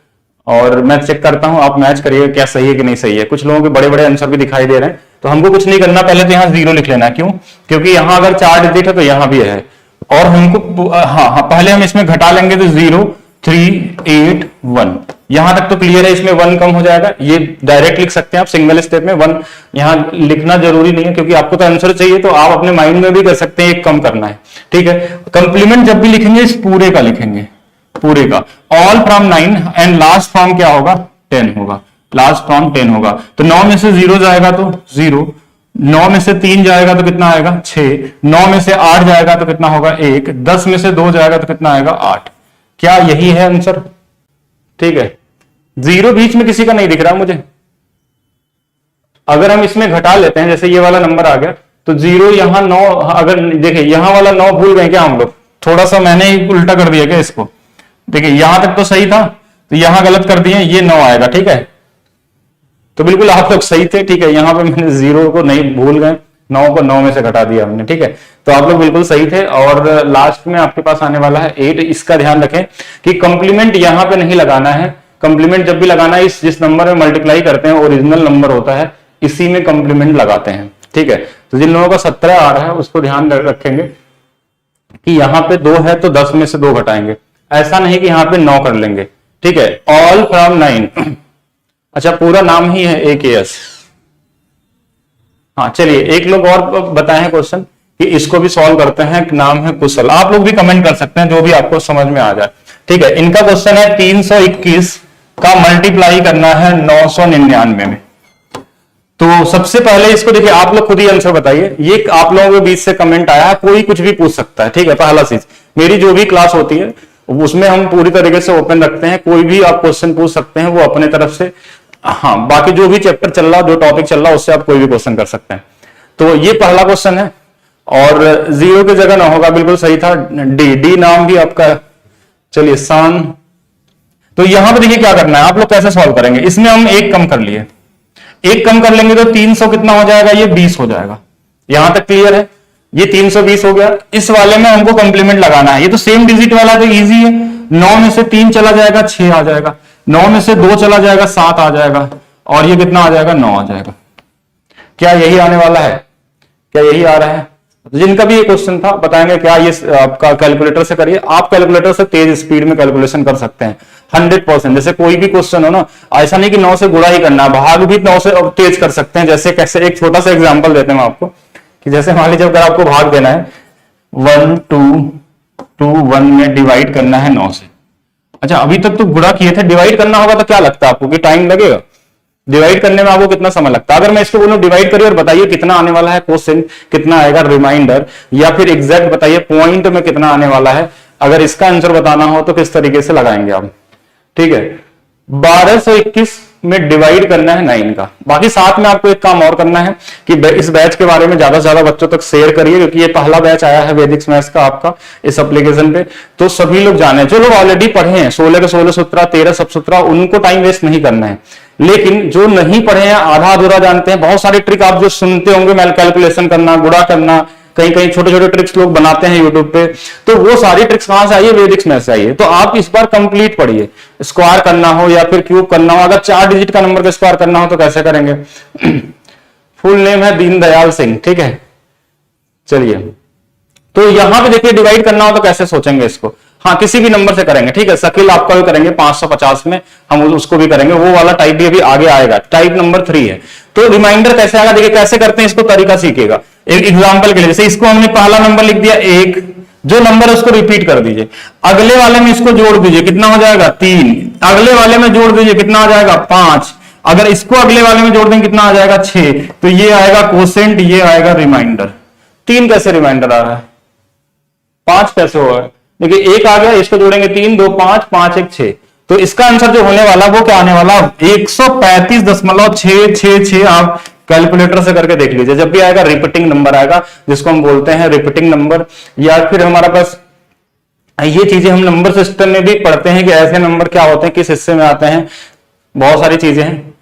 और मैं चेक करता हूं, आप मैच करिए क्या सही है कि नहीं सही है। कुछ लोगों के बड़े बड़े आंसर भी दिखाई दे रहे हैं, तो हमको कुछ नहीं करना, पहले तो यहाँ 0 लिख लेना है। क्यों? क्योंकि यहाँ अगर 4 डिजिट है तो यहाँ भी है, और हमको हाँ पहले हम इसमें घटा लेंगे तो 0, 381। यहां तक तो क्लियर है, इसमें 1 कम हो जाएगा, ये डायरेक्ट लिख सकते हैं आप सिंगल स्टेप में 1, यहां लिखना जरूरी नहीं है क्योंकि आपको तो आंसर चाहिए, तो आप अपने माइंड में भी कर सकते हैं, एक कम करना है, ठीक है। कंप्लीमेंट जब भी लिखेंगे इस पूरे का लिखेंगे, पूरे का, all from 9 and last from क्या होगा 10 होगा, लास्ट फ्रॉम 10 होगा। तो 9 में से 0 जाएगा तो 0, 9 में से 3 जाएगा तो कितना आएगा 6, 9 में से 8 जाएगा तो कितना होगा 1, 10 में से 2 जाएगा तो कितना आएगा 8। क्या यही है आंसर? ठीक है, 0 बीच में किसी का नहीं दिख रहा मुझे। अगर हम इसमें घटा लेते हैं, जैसे ये वाला नंबर आ गया तो 0 यहां 9, अगर देखिए यहां वाला 9 भूल गए क्या हम लोग, थोड़ा सा मैंने ही उल्टा कर दिया क्या इसको, देखिए यहां तक तो सही था तो यहां गलत कर दिए, ये 9 आएगा, ठीक है। तो बिल्कुल आप लोग सही थे, ठीक है, यहां पे मैंने 0 को नहीं भूल गए, 9 को 9 में से घटा दिया हमने, ठीक है। तो आप लोग बिल्कुल सही थे। और लास्ट में आपके पास आने वाला है 8। इसका ध्यान रखें कि कंप्लीमेंट यहां पे नहीं लगाना है, कंप्लीमेंट जब भी लगाना है इस जिस नंबर में मल्टीप्लाई करते हैं ओरिजिनल नंबर होता है, इसी में कंप्लीमेंट लगाते हैं, ठीक है। तो जिन लोगों का 17 आ रहा है उसको ध्यान रखेंगे कि यहां पे 2 है तो 10 में से 2 घटाएंगे, ऐसा नहीं कि यहां पे 9 कर लेंगे, ठीक है। ऑल फ्रॉम 9 अच्छा पूरा नाम ही है AKS। हाँ चलिए एक लोग और बताए हैं क्वेश्चन कि इसको भी सॉल्व करते हैं, नाम है कुशल। आप लोग भी कमेंट कर सकते हैं जो भी आपको समझ में आ जाए, ठीक है। इनका क्वेश्चन है 321 का मल्टीप्लाई करना है 999 में। तो सबसे पहले इसको देखिए, आप लोग खुद ही आंसर बताइए, ये आप लोगों के बीच से कमेंट आया है, कोई कुछ भी पूछ सकता है, ठीक है। पहला चीज, मेरी जो भी क्लास होती है उसमें हम पूरी तरीके से ओपन रखते हैं, कोई भी आप क्वेश्चन पूछ सकते हैं वो अपने तरफ से, हाँ बाकी जो भी चैप्टर चल रहा, जो टॉपिक चल रहा, उससे आप कोई भी क्वेश्चन कर सकते हैं। तो ये पहला क्वेश्चन है और 0 की जगह ना होगा, बिल्कुल सही था, डी नाम भी आपका, चलिए सान। तो यहां पर देखिए क्या करना है, आप लोग कैसे सॉल्व करेंगे, इसमें हम 1 कम कर लिए, 1 कम कर लेंगे तो 300 कितना हो जाएगा, ये 20 हो जाएगा। यहां तक क्लियर है, ये 320 हो गया। इस वाले में हमको कंप्लीमेंट लगाना है, ये तो सेम डिजिट वाला तो इजी है, 9 में से 3 चला जाएगा 6 आ जाएगा, 9 में से 2 चला जाएगा 7 आ जाएगा, और ये कितना आ जाएगा 9 आ जाएगा। क्या यही आने वाला है, क्या यही आ रहा है? तो जिनका भी ये क्वेश्चन था बताएंगे क्या, ये आपका कैलकुलेटर से करिए, आप कैलकुलेटर से तेज स्पीड में कैलकुलेशन कर सकते हैं 100%। जैसे कोई भी क्वेश्चन हो ना, ऐसा नहीं कि 9 से गुणा ही करना है, भाग भी 9 से तेज कर सकते हैं। जैसे कैसे, एक छोटा सा एग्जांपल देते हैं आपको कि जैसे मान लीजिए अगर आपको भाग देना है 1 2 2 1 में डिवाइड करना है 9 से। अच्छा अभी तक तो गुणा किए थे, डिवाइड करना होगा तो क्या लगता है आपको कि टाइम लगेगा? डिवाइड करने में आपको कितना समय लगता है? अगर मैं इसको बोलूं डिवाइड करिए और बताइए कितना आने वाला है, क्वेश्चन कितना आएगा, रिमाइंडर, या फिर एग्जैक्ट बताइए पॉइंट में कितना आने वाला है। अगर इसका आंसर बताना हो तो किस तरीके से लगाएंगे आप, ठीक है। 1221 में डिवाइड करना है 9 का। बाकी साथ में आपको एक काम और करना है कि इस बैच के बारे में ज्यादा से ज्यादा बच्चों तक शेयर करिए, क्योंकि ये पहला बैच आया है वैदिक मैथ्स का आपका इस एप्लीकेशन पे, तो सभी लोग जाने, जो लोग ऑलरेडी पढ़े हैं 16 के 16 सूत्र, 13 सब सूत्र, उनको टाइम वेस्ट नहीं करना है। लेकिन जो नहीं पढ़े हैं, आधा अधूरा जानते हैं, बहुत सारे ट्रिक आप जो सुनते होंगे, मैल कैलकुलेशन करना, गुणा करना, कहीं कहीं छोटे छोटे ट्रिक्स लोग बनाते हैं यूट्यूब पे, तो वो सारी ट्रिक्स कहां से आई है? वैदिक मैथ्स से आई है। तो आप इस बार कंप्लीट पढ़िए, स्क्वायर करना हो या फिर क्यूब करना हो, अगर 4 डिजिट का नंबर का स्क्वायर करना हो तो कैसे करेंगे? फुल नेम है दीनदयाल सिंह, ठीक है। चलिए तो यहां पे देखिए डिवाइड करना हो तो कैसे सोचेंगे इसको? हाँ किसी भी नंबर से करेंगे, ठीक है। शकील आपका भी करेंगे 550 में, हम उसको भी करेंगे, वो वाला टाइप भी अभी आगे आएगा, टाइप नंबर 3 है। तो रिमाइंडर कैसे आएगा, देखिए कैसे करते हैं इसको, तरीका सीखेगा। एक एग्जांपल के लिए, जैसे इसको हमने पहला नंबर लिख दिया 1, जो नंबर है उसको रिपीट कर दीजिए, अगले वाले में इसको जोड़ दीजिए, कितना हो जाएगा 3, अगले वाले में जोड़ दीजिए, कितना आ जाएगा 5, अगर इसको अगले वाले में जोड़ देंगे कितना आ जाएगा 6। तो ये आएगा कोसेंट, ये आएगा रिमाइंडर। 3 कैसे रिमाइंडर आ रहा है, 5 कैसे होगा? देखिए 1 आ गया, इसको जोड़ेंगे 3 2 5 5 1 6। तो इसका आंसर जो होने वाला वो क्या आने वाला, 135.666। आप कैलकुलेटर से करके देख लीजिए, जब भी आएगा रिपीटिंग नंबर आएगा, जिसको हम बोलते हैं रिपीटिंग नंबर। या फिर हमारा पास ये चीजें हम नंबर सिस्टम में भी पढ़ते हैं कि ऐसे नंबर क्या होते हैं, किस हिस्से में आते हैं, बहुत सारी चीजें हैं।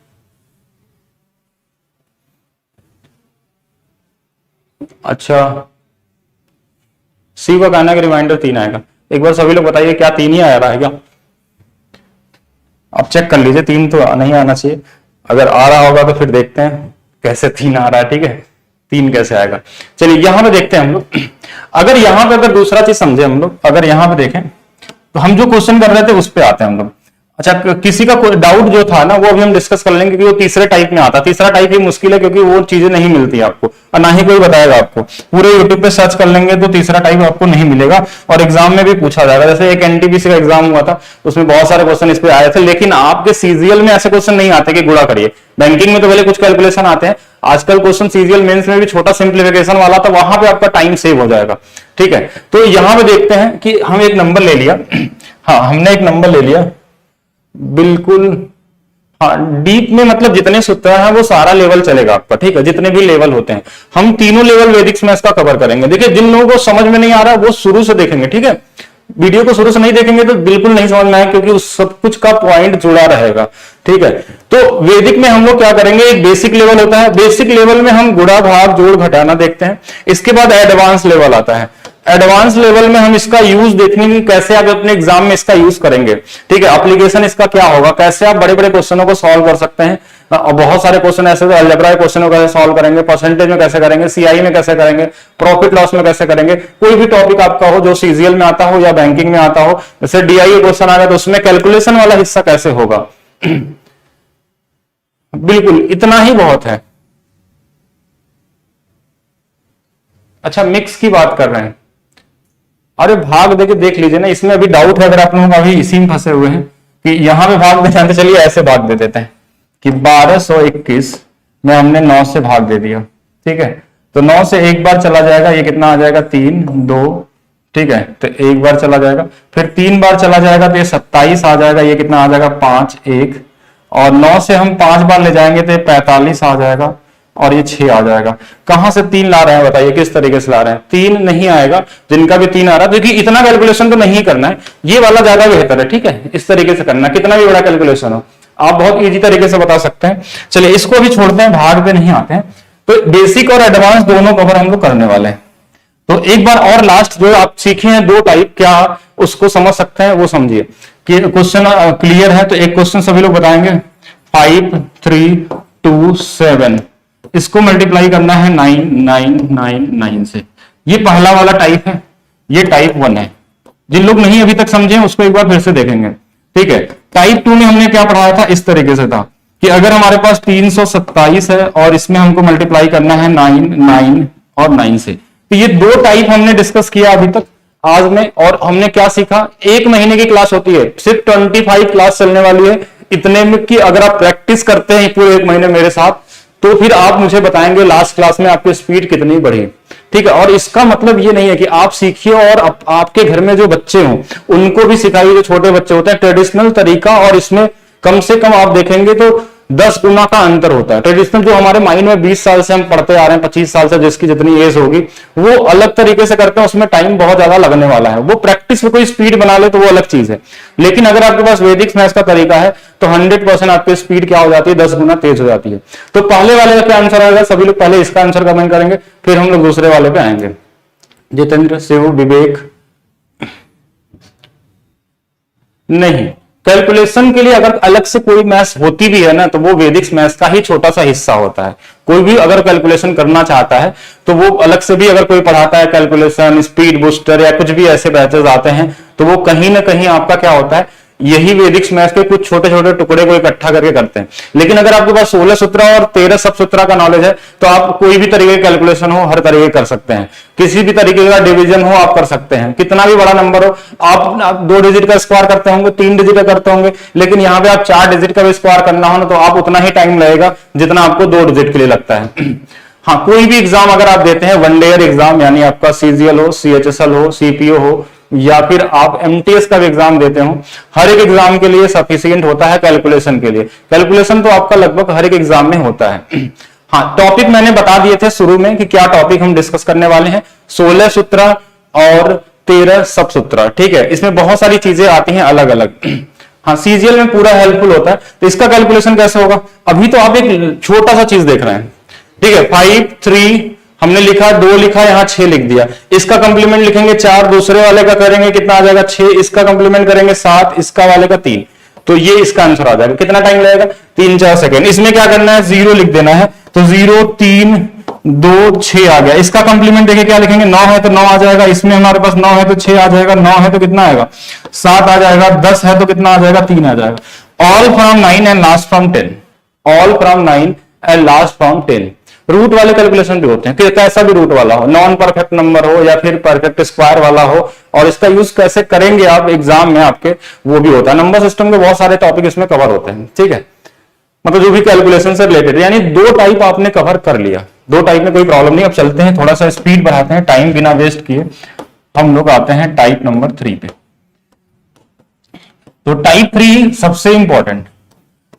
अच्छा सी का कहना है कि रिमाइंडर 3 आएगा। एक बार सभी लोग बताइए क्या 3 ही आ रहा है क्या? आप चेक कर लीजिए, 3 तो नहीं आना चाहिए, अगर आ रहा होगा तो फिर देखते हैं कैसे 3 आ रहा है, ठीक है। 3 कैसे आएगा, चलिए यहां पे देखते हैं हम लोग। अगर यहां पे अगर दूसरा चीज समझे हम लोग, अगर यहां पे देखें तो हम जो क्वेश्चन कर रहे थे उस पे आते हैं हम लोग। अच्छा, किसी का कोई डाउट जो था ना वो अभी हम डिस्कस कर लेंगे, क्योंकि वो तीसरे टाइप में आता है। तीसरा टाइप ही मुश्किल है क्योंकि वो चीजें नहीं मिलती आपको और ना ही कोई बताएगा आपको। पूरे यूट्यूब पे सर्च कर लेंगे तो तीसरा टाइप आपको नहीं मिलेगा और एग्जाम में भी पूछा जाएगा। जैसे एक एनटीपीसी का एग्जाम हुआ था, उसमें बहुत सारे क्वेश्चन इस पे आए थे, लेकिन आपके सीजीएल में ऐसे क्वेश्चन नहीं आते कि गुणा करिए। बैंकिंग में तो पहले कुछ कैलकुलेशन आते हैं, आजकल क्वेश्चन सीजीएल मेंस में भी छोटा सिंप्लीफिकेशन वाला, तो वहां पे आपका टाइम सेव हो जाएगा। ठीक है, तो यहां पे देखते हैं कि हम एक नंबर ले लिया। हाँ, हमने एक नंबर ले लिया बिल्कुल। हाँ, डीप में मतलब जितने सूत्र हैं वो सारा लेवल चलेगा आपका। ठीक है, जितने भी लेवल होते हैं हम तीनों लेवल वैदिक मैथ्स का कवर करेंगे। देखिए, जिन लोगों को समझ में नहीं आ रहा वो शुरू से देखेंगे। ठीक है, वीडियो को शुरू से नहीं देखेंगे तो बिल्कुल नहीं समझ में आएगा, क्योंकि उस सब कुछ का पॉइंट जुड़ा रहेगा। ठीक है, तो वैदिक में हम लोग क्या करेंगे, एक बेसिक लेवल होता है, बेसिक लेवल में हम गुणा भाग जोड़ घटाना देखते हैं। इसके बाद एडवांस लेवल आता है। एडवांस लेवल में हम इसका यूज देखने की कैसे आप अपने एग्जाम में इसका यूज करेंगे। ठीक है, एप्लीकेशन इसका क्या होगा, कैसे आप बड़े बड़े क्वेश्चनों को सॉल्व कर सकते हैं। और बहुत सारे क्वेश्चन ऐसे अलजेब्रा क्वेश्चनों को कैसे सॉल्व करेंगे, परसेंटेज में कैसे करेंगे, सीआई में कैसे करेंगे, प्रॉफिट लॉस में कैसे करेंगे। कोई भी टॉपिक आपका हो जो सीजीएल में आता हो या बैंकिंग में आता हो, जैसे डीआईए क्वेश्चन आ गया तो उसमें कैलकुलेशन वाला हिस्सा कैसे होगा। बिल्कुल इतना ही बहुत है। अच्छा, मिक्स की बात कर रहे हैं। अरे भाग देके देख लीजिए ना, इसमें अभी डाउट है, अगर आप लोग अभी इसी में फंसे हुए हैं कि यहां पे भाग दे जानते, चलिए ऐसे भाग दे देते हैं कि 1221 में हमने 9 से भाग दे दिया। ठीक है, तो 9 से एक बार चला जाएगा, ये कितना आ जाएगा 3 2। ठीक है, तो एक बार चला जाएगा, फिर 3 बार चला जाएगा तो ये 27 आ जाएगा, ये कितना आ जाएगा 5 1। और 9 से हम 5 बार ले जाएंगे तो 45 आ जाएगा और ये 6 आ जाएगा। कहां से 3 ला रहे हैं बताइए, किस तरीके से ला रहे हैं। 3 नहीं आएगा, जिनका भी 3 आ रहा है, क्योंकि इतना कैलकुलेशन तो नहीं करना है, ये वाला ज्यादा बेहतर है। ठीक है, इस तरीके से करना, कितना भी बड़ा कैलकुलेशन हो आप बहुत इजी तरीके से बता सकते हैं। चलिए इसको भी छोड़ते हैं, भाग पे नहीं आते हैं। तो बेसिक और एडवांस दोनों कवर हम लोग करने वाले हैं। तो एक बार और लास्ट जो आप सीखे हैं 2 टाइप, क्या उसको समझ सकते हैं वो समझिए कि क्वेश्चन क्लियर है। तो एक क्वेश्चन सभी लोग बताएंगे, 5 3 2 7, इसको मल्टीप्लाई करना है 9999 से। ये पहला वाला टाइप है, ये टाइप 1 है। जिन लोग नहीं अभी तक समझे उसको एक बार फिर से देखेंगे। ठीक है, टाइप 2 में हमने क्या पढ़ाया था, इस तरीके से था कि अगर हमारे पास 327 है और इसमें हमको मल्टीप्लाई करना है 9 9 और 9 से। तो ये 2 टाइप हमने डिस्कस किया अभी तक आज में। और हमने क्या सीखा, 1 महीने की क्लास होती है, सिर्फ 25 क्लास चलने वाली है। इतने में कि अगर आप प्रैक्टिस करते हैं पूरे 1 महीने मेरे साथ, तो फिर आप मुझे बताएंगे लास्ट क्लास में आपकी स्पीड कितनी बढ़ी। ठीक है, और इसका मतलब ये नहीं है कि आप सीखिए और आपके घर में जो बच्चे हों उनको भी सिखाइए, जो छोटे बच्चे होते हैं। ट्रेडिशनल तरीका और इसमें कम से कम आप देखेंगे तो 10 गुना का अंतर होता है। ट्रेडिशनल जो हमारे माइंड में 20 साल से हम पढ़ते आ रहे हैं, 25 साल से जिसकी जितनी एज होगी, वो अलग तरीके से करते हैं, उसमें टाइम बहुत ज्यादा लगने वाला है। वो प्रैक्टिस में कोई स्पीड बना ले तो वो अलग चीज है। लेकिन अगर आपके पास वैदिक मैथ्स का तरीका है तो 100% आपकी स्पीड क्या हो जाती है, 10 गुना तेज हो जाती है। तो पहले वाले का क्या आंसर आएगा, सभी लोग पहले इसका आंसर कमेंट करेंगे, फिर हम लोग दूसरे वाले पे आएंगे। जितेंद्र, शिव, विवेक, नहीं, कैलकुलेशन के लिए अगर अलग से कोई मैथ्स होती भी है ना, तो वो वैदिक मैथ्स का ही छोटा सा हिस्सा होता है। कोई भी अगर कैलकुलेशन करना चाहता है तो वो अलग से भी अगर कोई पढ़ाता है कैलकुलेशन, स्पीड बूस्टर या कुछ भी ऐसे बैचेस आते हैं, तो वो कहीं ना कहीं आपका क्या होता है, यही वैदिक मैथ्स के कुछ छोटे छोटे टुकड़े को इकट्ठा करके करते हैं। लेकिन अगर आपके पास 16 सूत्र और 13 सब सूत्र का नॉलेज है तो आप कोई भी तरीके का कैलकुलेशन हो हर तरीके कर सकते हैं। किसी भी तरीके का डिवीजन हो आप कर सकते हैं, कितना भी बड़ा नंबर हो। आप 2 डिजिट का स्क्वायर करते होंगे, 3 डिजिट का करते होंगे, लेकिन यहाँ पे आप 4 डिजिट का भी स्क्वायर करना हो ना तो आप उतना ही टाइम लगेगा जितना आपको 2 डिजिट के लिए लगता है। हाँ, कोई भी एग्जाम अगर आप देते हैं, 1 ईयर एग्जाम, यानी आपका सीजीएल हो, सीएचएसएल हो, सीपीओ हो, या फिर आप एमटीएस का भी एग्जाम देते हो, हर एक एग्जाम के लिए सफिशिएंट होता है कैलकुलेशन के लिए। कैलकुलेशन तो आपका लगभग हर एक एग्जाम में होता है। हाँ, टॉपिक मैंने बता दिए थे शुरू में कि क्या टॉपिक हम डिस्कस करने वाले हैं, 16 सूत्र और 13 सब सूत्र। ठीक है, इसमें बहुत सारी चीजें आती हैं अलग अलग। हाँ, सीजीएल में पूरा हेल्पफुल होता है। तो इसका कैलकुलेशन कैसे होगा, अभी तो आप एक छोटा सा चीज देख रहे हैं। ठीक है, 5 3 हमने लिखा, 2 लिखा, यहाँ 6 लिख दिया। इसका कंप्लीमेंट लिखेंगे 4, दूसरे वाले का करेंगे कितना आ जाएगा 6, इसका कंप्लीमेंट करेंगे 7, इसका वाले का 3, तो ये इसका आंसर आ जाएगा। कितना टाइम लगेगा, 3-4 सेकंड। इसमें क्या करना है, 0 लिख देना है। तो 0 3 2 6 आ गया। इसका कंप्लीमेंट देखिए क्या लिखेंगे, 9 है तो 9 आ जाएगा, इसमें हमारे पास 9 है तो 6 आ जाएगा, 9 है तो कितना आएगा 7 आ जाएगा, 10 है तो कितना आ जाएगा 3 आ जाएगा। All from 9 and last from 10, all from 9 and last from 10। Root वाले कैलकुलेशन भी होते हैं कि कैसा भी रूट वाला हो, नॉन परफेक्ट नंबर हो या फिर परफेक्ट स्क्वायर वाला हो, और इसका यूज कैसे करेंगे आप एग्जाम में आपके, वो भी होता है। नंबर सिस्टम के बहुत सारे टॉपिक इसमें कवर होते हैं, ठीक है, मतलब जो भी कैलकुलेशन से रिलेटेड, यानी 2 टाइप आपने कवर कर लिया। 2 टाइप में कोई प्रॉब्लम नहीं। अब चलते हैं, थोड़ा सा स्पीड बढ़ाते हैं, टाइम बिना वेस्ट किए हम लोग आते हैं टाइप नंबर 3 पे। तो टाइप 3 सबसे इंपॉर्टेंट,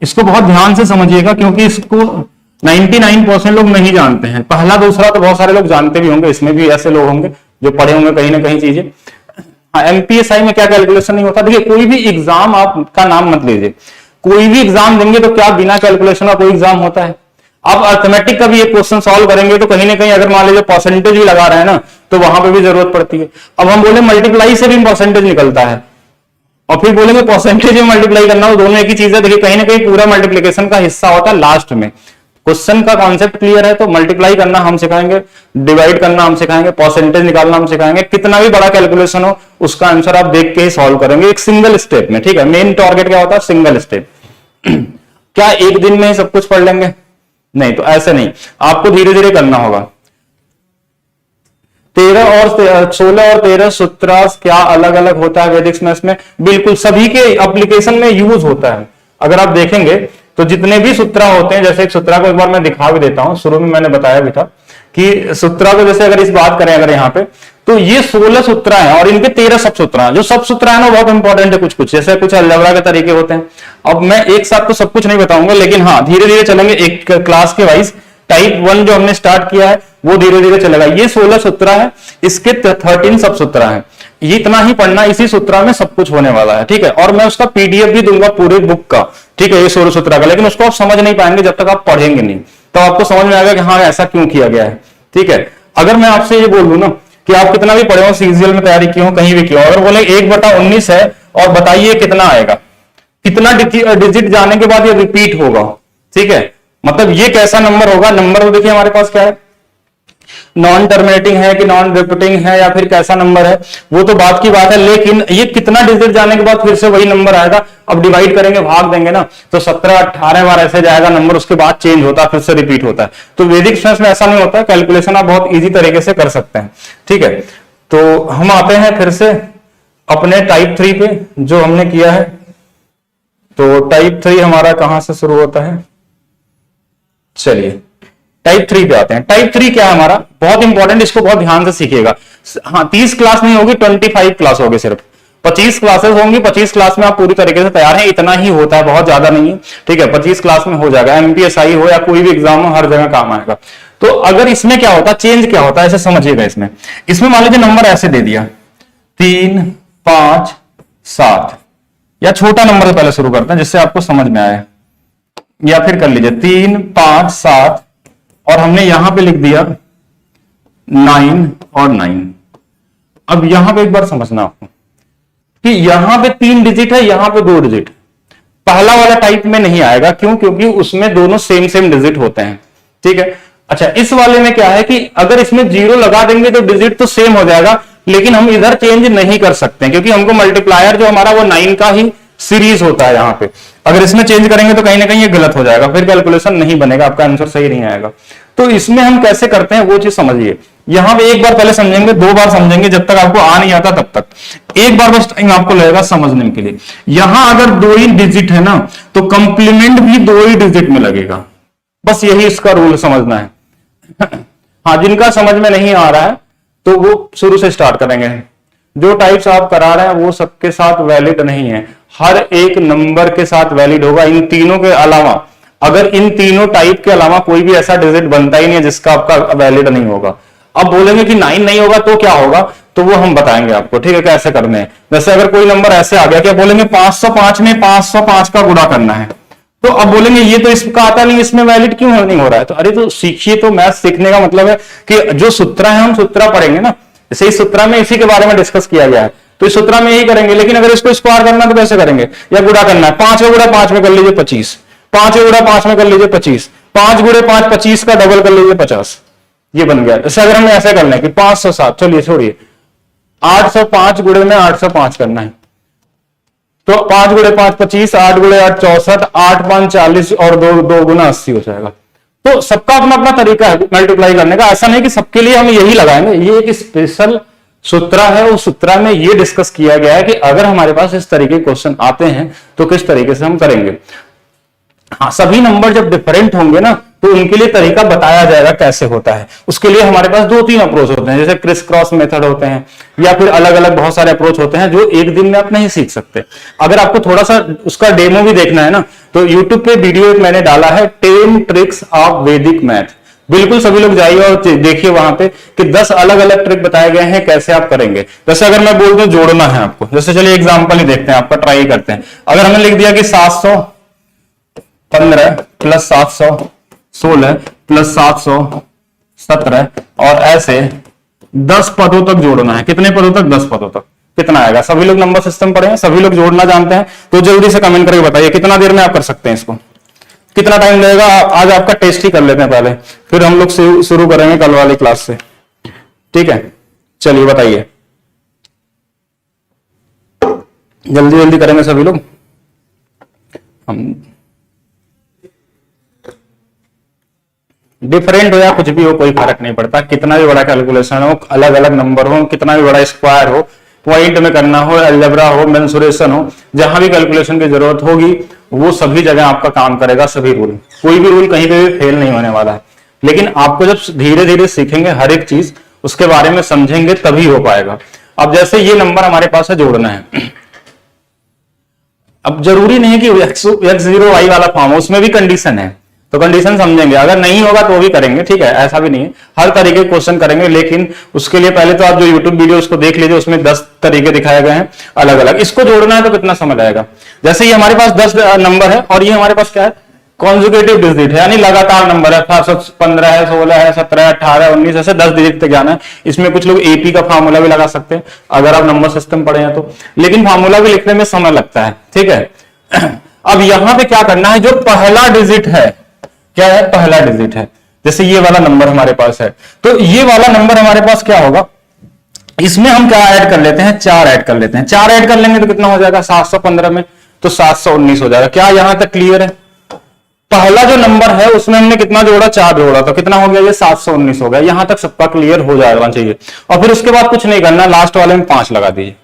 इसको बहुत ध्यान से समझिएगा क्योंकि इसको 99% लोग नहीं जानते हैं। पहला दूसरा तो बहुत सारे लोग जानते भी होंगे, इसमें भी ऐसे लोग होंगे जो पढ़े होंगे कहीं ना कहीं चीजें। एमपीएसआई में क्या कैलकुलेशन नहीं होता। देखिए कोई भी एग्जाम आपका नाम मत लीजिए, कोई भी एग्जाम देंगे तो क्या बिना कैलकुलेशन का कोई एग्जाम होता है। आप अर्थमेटिक का भी एक क्वेश्चन सॉल्व करेंगे तो कहीं ना कहीं अगर मान लीजिए परसेंटेज भी लगा रहे हैं ना, तो वहां पे भी जरूरत पड़ती है। अब हम बोले मल्टीप्लाई से भी परसेंटेज निकलता है, और फिर बोलेंगे परसेंटेज में मल्टीप्लाई करना, वो दोनों एक ही चीज है। देखिए कहीं ना कहीं पूरा मल्टीप्लिकेशन का हिस्सा होता है लास्ट में। क्वेश्चन का कॉन्सेप्ट क्लियर है तो मल्टीप्लाई करना हम सिखाएंगे, डिवाइड करना हम सिखाएंगे, परसेंटेज निकालना हम सिखाएंगे। कितना भी बड़ा कैलकुलेशन हो उसका आंसर आप देख के ही सॉल्व करेंगे एक सिंगल स्टेप में, ठीक है। मेन टारगेट क्या होता है, सिंगल स्टेप। क्या एक दिन में ही सब कुछ पढ़ लेंगे? नहीं, तो ऐसे नहीं, आपको धीरे धीरे करना होगा। 16 और 13 सूत्र क्या अलग अलग होता है वैदिक मैथ्स में? बिल्कुल सभी के एप्लीकेशन में यूज होता है। अगर आप देखेंगे तो जितने भी सूत्र होते हैं, जैसे एक सूत्र को एक बार मैं दिखा भी देता हूं, शुरू में मैंने बताया भी था कि सूत्र को जैसे अगर इस बात करें अगर यहाँ पे, तो ये 16 सूत्र हैं और इनके 13 सब सूत्र हैं। जो सब सूत्र है ना बहुत इंपॉर्टेंट है, कुछ कुछ जैसे कुछ अलजेब्रा के तरीके होते हैं। अब मैं एक साथ तो सब कुछ नहीं बताऊंगा, लेकिन हाँ धीरे धीरे चलेंगे एक क्लास के वाइज। टाइप 1 जो हमने स्टार्ट किया है वो धीरे धीरे चलेगा। ये 16 सूत्र है, इसके 13 सब सूत्र हैं। ये इतना ही पढ़ना, इसी सूत्र में सब कुछ होने वाला है, ठीक है। और मैं उसका पीडीएफ भी दूंगा पूरे बुक का, ठीक है, ये 16 सूत्र का। लेकिन उसको आप समझ नहीं पाएंगे जब तक आप पढ़ेंगे नहीं, तो आपको समझ में आएगा कि हाँ ऐसा क्यों किया गया है, ठीक है। अगर मैं आपसे ये बोल दूं ना कि आप कितना भी पढ़े हो, सीजीएल में तैयारी की हो, कहीं भी की हो, अगर बोले 1/19 है और बताइए कितना आएगा, कितना डिजिट जाने के बाद ये रिपीट होगा, ठीक है। मतलब ये कैसा नंबर होगा? नंबर तो देखिए हमारे पास क्या है, नॉन टर्मिनेटिंग है कि नॉन रिपीटिंग है या फिर कैसा नंबर है, वो तो बात की बात है। लेकिन ये कितना डिजिट जाने के बाद फिर से वही नंबर आएगा। अब डिवाइड करेंगे, भाग देंगे ना, तो 17-18 बार ऐसे जाएगा नंबर, उसके बाद चेंज होता है, फिर से रिपीट होता है। तो वैदिक मैथ्स में ऐसा नहीं होता है, कैलकुलेशन आप बहुत इजी तरीके से कर सकते हैं, ठीक है। तो हम आते हैं फिर से अपने टाइप 3 पे जो हमने किया है। तो टाइप 3 हमारा कहां से शुरू होता है? चलिए टाइप 3 पे आते हैं। टाइप 3 क्या है हमारा? बहुत इंपॉर्टेंट, इसको बहुत ध्यान से सीखिएगा। हाँ 30 क्लास नहीं होगी, 25 क्लास होगी, सिर्फ 25 क्लासेस होंगी। 25 क्लास में आप पूरी तरीके से तैयार हैं, इतना ही होता है, बहुत ज्यादा नहीं है, ठीक है। 25 क्लास में हो जाएगा, एमपीएसआई हो या कोई भी एग्जाम हो, हर जगह काम आएगा। तो अगर इसमें क्या होता है, चेंज क्या होता है, ऐसे समझिएगा। इसमें मान लीजिए नंबर ऐसे दे दिया 3, 5, 7, या छोटा नंबर से पहले शुरू करते हैं जिससे आपको समझ में आए, या फिर कर लीजिए 3, 5, 7 और हमने यहां पे लिख दिया 9 और 9। अब यहां पे एक बार समझना आपको कि यहां पे 3 डिजिट है, यहां पे 2 डिजिट। पहला वाला टाइप में नहीं आएगा, क्यों? क्योंकि उसमें दोनों सेम डिजिट होते हैं, ठीक है। अच्छा, इस वाले में क्या है कि अगर इसमें 0 लगा देंगे तो डिजिट तो सेम हो जाएगा, लेकिन हम इधर चेंज नहीं कर सकते क्योंकि हमको मल्टीप्लायर जो हमारा वो 9 का ही सीरीज होता है यहां पे। अगर इसमें चेंज करेंगे तो कहीं ना कहीं ये गलत हो जाएगा, फिर कैलकुलेशन नहीं बनेगा, आपका आंसर सही नहीं आएगा। तो इसमें हम कैसे करते हैं वो चीज समझिए। यहां पे एक बार पहले समझेंगे, 2 बार समझेंगे, जब तक आपको आ नहीं आता तब तक। एक बार बस टाइम आपको लगेगा समझने के लिए। यहां अगर 2 ही डिजिट है ना तो कंप्लीमेंट भी 2 ही डिजिट में लगेगा, बस यही इसका रूल समझना है। हाँ, जिनका समझ में नहीं आ रहा है तो वो शुरू से स्टार्ट करेंगे। जो टाइप्स आप करा रहे हैं वो सबके साथ वैलिड नहीं है, हर एक नंबर के साथ वैलिड होगा। इन तीनों के अलावा, अगर इन तीनों टाइप के अलावा कोई भी ऐसा डिजिट बनता ही नहीं है जिसका आपका वैलिड नहीं होगा। अब बोलेंगे कि 9 नहीं होगा तो क्या होगा, तो वो हम बताएंगे आपको, ठीक है, कैसे करने हैं। जैसे अगर कोई नंबर ऐसे आ गया, क्या बोलेंगे 505 में 505 का गुणा करना है, तो अब बोलेंगे ये तो इसका आता नहीं, इसमें वैलिड क्यों नहीं हो रहा है? तो अरे तो सीखिए। तो मैथ सीखने का मतलब है कि जो सूत्र है हम सूत्र पढ़ेंगे ना, जैसे इस सूत्र में इसी के बारे में डिस्कस किया गया है, तो इस सूत्र में यही करेंगे। लेकिन अगर इसको स्क्वायर करना तो कैसे करेंगे, या गुणा करना है, 5 का गुणा 5 में कर लीजिए 25, 5 का गुणा 5 में कर लीजिए 25, 5 गुणे 5 25 का डबल कर लीजिए 50, ये बन गया। जैसे अगर हम ऐसे कर लें कि 507, चलिए छोड़िए, 805 गुणे में 805 करना है, तो 5 गुणे 5 25, 8 गुणे 8 64, 8 5 40 और 2 गुना 80 हो जाएगा। तो सबका अपना अपना तरीका है मल्टीप्लाई करने का, ऐसा नहीं कि सबके लिए हम यही लगाएंगे। ये एक स्पेशल सूत्र है, उस सूत्र में ये डिस्कस किया गया है कि अगर हमारे पास इस तरीके के क्वेश्चन आते हैं तो किस तरीके से हम करेंगे। हाँ, सभी नंबर जब डिफरेंट होंगे ना तो उनके लिए तरीका बताया जाएगा कैसे होता है। उसके लिए हमारे पास 2-3 अप्रोच होते हैं, जैसे क्रिस क्रॉस मेथड होते हैं, या फिर अलग अलग बहुत सारे अप्रोच होते हैं जो एक दिन में आप नहीं सीख सकते। अगर आपको थोड़ा सा उसका डेमो भी देखना है ना, तो यूट्यूब पे वीडियो एक मैंने डाला है, 10 ट्रिक्स ऑफ वैदिक मैथ। बिल्कुल सभी लोग जाइए और देखिए वहां पे कि 10 अलग अलग ट्रिक बताए गए हैं कैसे आप करेंगे। जैसे अगर मैं बोल दूं जोड़ना है आपको, जैसे चलिए एग्जांपल ही देखते हैं, आपका ट्राई करते हैं। अगर हमने लिख दिया कि 715 प्लस 716 प्लस 717 और ऐसे 10 पदों तक जोड़ना है। कितने पदों तक? 10 पदों तक। कितना आएगा? सभी लोग नंबर सिस्टम पढ़े हैं, सभी लोग जोड़ना जानते हैं, तो जल्दी से कमेंट करके बताइए कितना देर में आप कर सकते हैं इसको, कितना टाइम लगेगा। आज आपका टेस्ट ही कर लेते हैं पहले, फिर हम लोग शुरू करेंगे कल वाली क्लास से, ठीक है। चलिए बताइए, जल्दी जल्दी करेंगे सभी लोग। हम डिफरेंट हो या कुछ भी हो कोई फर्क नहीं पड़ता, कितना भी बड़ा कैलकुलेशन हो, अलग अलग नंबर हो, कितना भी बड़ा स्क्वायर हो, पॉइंट में करना हो, अलजेब्रा हो, मेंसुरेशन हो, जहां भी कैलकुलेशन की जरूरत होगी वो सभी जगह आपका काम करेगा। सभी रूल, कोई भी रूल कहीं पे भी फेल नहीं होने वाला है। लेकिन आपको जब धीरे धीरे सीखेंगे हर एक चीज, उसके बारे में समझेंगे, तभी हो पाएगा। अब जैसे ये नंबर हमारे पास है, जोड़ना है। अब जरूरी नहीं है कि x0y वाला फॉर्म हो, उसमें भी कंडीशन है, तो कंडीशन समझेंगे। अगर नहीं होगा तो भी करेंगे, ठीक है, ऐसा भी नहीं है, हर तरीके के क्वेश्चन करेंगे। लेकिन उसके लिए पहले तो आप जो यूट्यूब वीडियो उसको देख लीजिए, उसमें 10 तरीके दिखाए गए हैं अलग अलग। इसको जोड़ना है तो कितना समय लगेगा। जैसे ये हमारे पास 10 नंबर है और ये हमारे पास क्या है, कॉन्जुगेटिव डिजिट है, यानी लगातार नंबर है। 15 है, 16 है, 17, 18, 19, ऐसे 10 डिजिट तक जाना है। इसमें कुछ लोग एपी का फार्मूला भी लगा सकते हैं अगर आप नंबर सिस्टम पढ़े हैं तो, लेकिन फार्मूला भी लिखने में समय लगता है, ठीक है। अब यहां पे क्या करना है, जो पहला डिजिट है, क्या है, पहला डिजिट है। जैसे ये वाला नंबर हमारे पास है, तो ये वाला नंबर हमारे पास क्या होगा, इसमें हम क्या ऐड कर लेते हैं, 4 ऐड कर लेते हैं। 4 ऐड कर लेंगे तो कितना हो जाएगा, 715 में तो 719 हो जाएगा। क्या यहां तक क्लियर है? पहला जो नंबर है उसमें हमने कितना जोड़ा, 4 जोड़ा, तो कितना हो गया, ये 719 हो गया। यहां तक सबका क्लियर हो जाना चाहिए। और फिर उसके बाद कुछ नहीं करना, लास्ट वाले में 5 लगा दीजिए,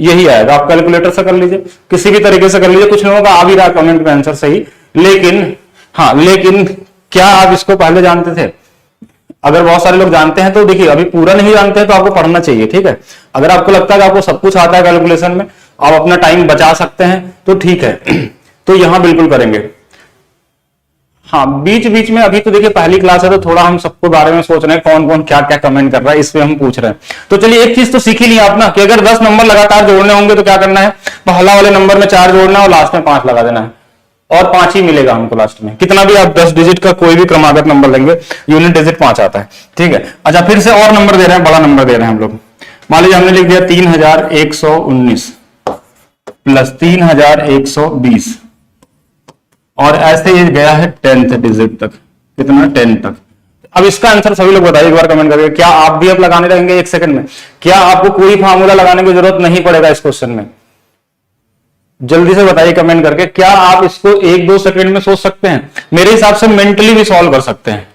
यही आएगा। आप कैलकुलेटर से कर लीजिए, किसी भी तरीके से कर लीजिए, कुछ लोगों का आ भी रहा कमेंट में आंसर सही, लेकिन हाँ, लेकिन क्या आप इसको पहले जानते थे? अगर बहुत सारे लोग जानते हैं तो देखिए, अभी पूरा नहीं जानते हैं तो आपको पढ़ना चाहिए, ठीक है। अगर आपको लगता है कि आपको सब कुछ आता है कैलकुलेशन में, आप अपना टाइम बचा सकते हैं तो ठीक है, तो यहां बिल्कुल करेंगे। हाँ, बीच बीच में, अभी तो देखिए पहली क्लास है तो थोड़ा हम सबको बारे में सोच रहे हैं, कौन कौन क्या क्या कमेंट कर रहा है, इस पे हम पूछ रहे हैं। तो चलिए एक चीज तो सीख ही लिया आप ना, कि अगर 10 नंबर लगातार जोड़ने होंगे तो क्या करना है, पहला वाले नंबर में 4 जोड़ना है और लास्ट में 5 लगा देना है, और 5 ही मिलेगा हमको लास्ट में। कितना भी आप 10 डिजिट का कोई भी क्रमागत नंबर लेंगे, यूनिट डिजिट 5 आता है, ठीक है। अच्छा, फिर से और नंबर दे रहे हैं, बड़ा नंबर दे रहे हैं हम लोग। मान लीजिए हमने लिख दिया 3119 प्लस 3120, और ऐसे ये गया है 10th डिजिट तक। कितना, 10 तक। अब इसका आंसर सभी लोग बताइए एक बार कमेंट करके। क्या आप भी अब लगाने लगेंगे 1 सेकंड में? क्या आपको कोई फार्मूला लगाने की जरूरत नहीं पड़ेगा इस क्वेश्चन में? जल्दी से बताइए कमेंट करके, क्या आप इसको 1-2 सेकंड में सोच सकते हैं? मेरे हिसाब से मेंटली भी सॉल्व कर सकते हैं।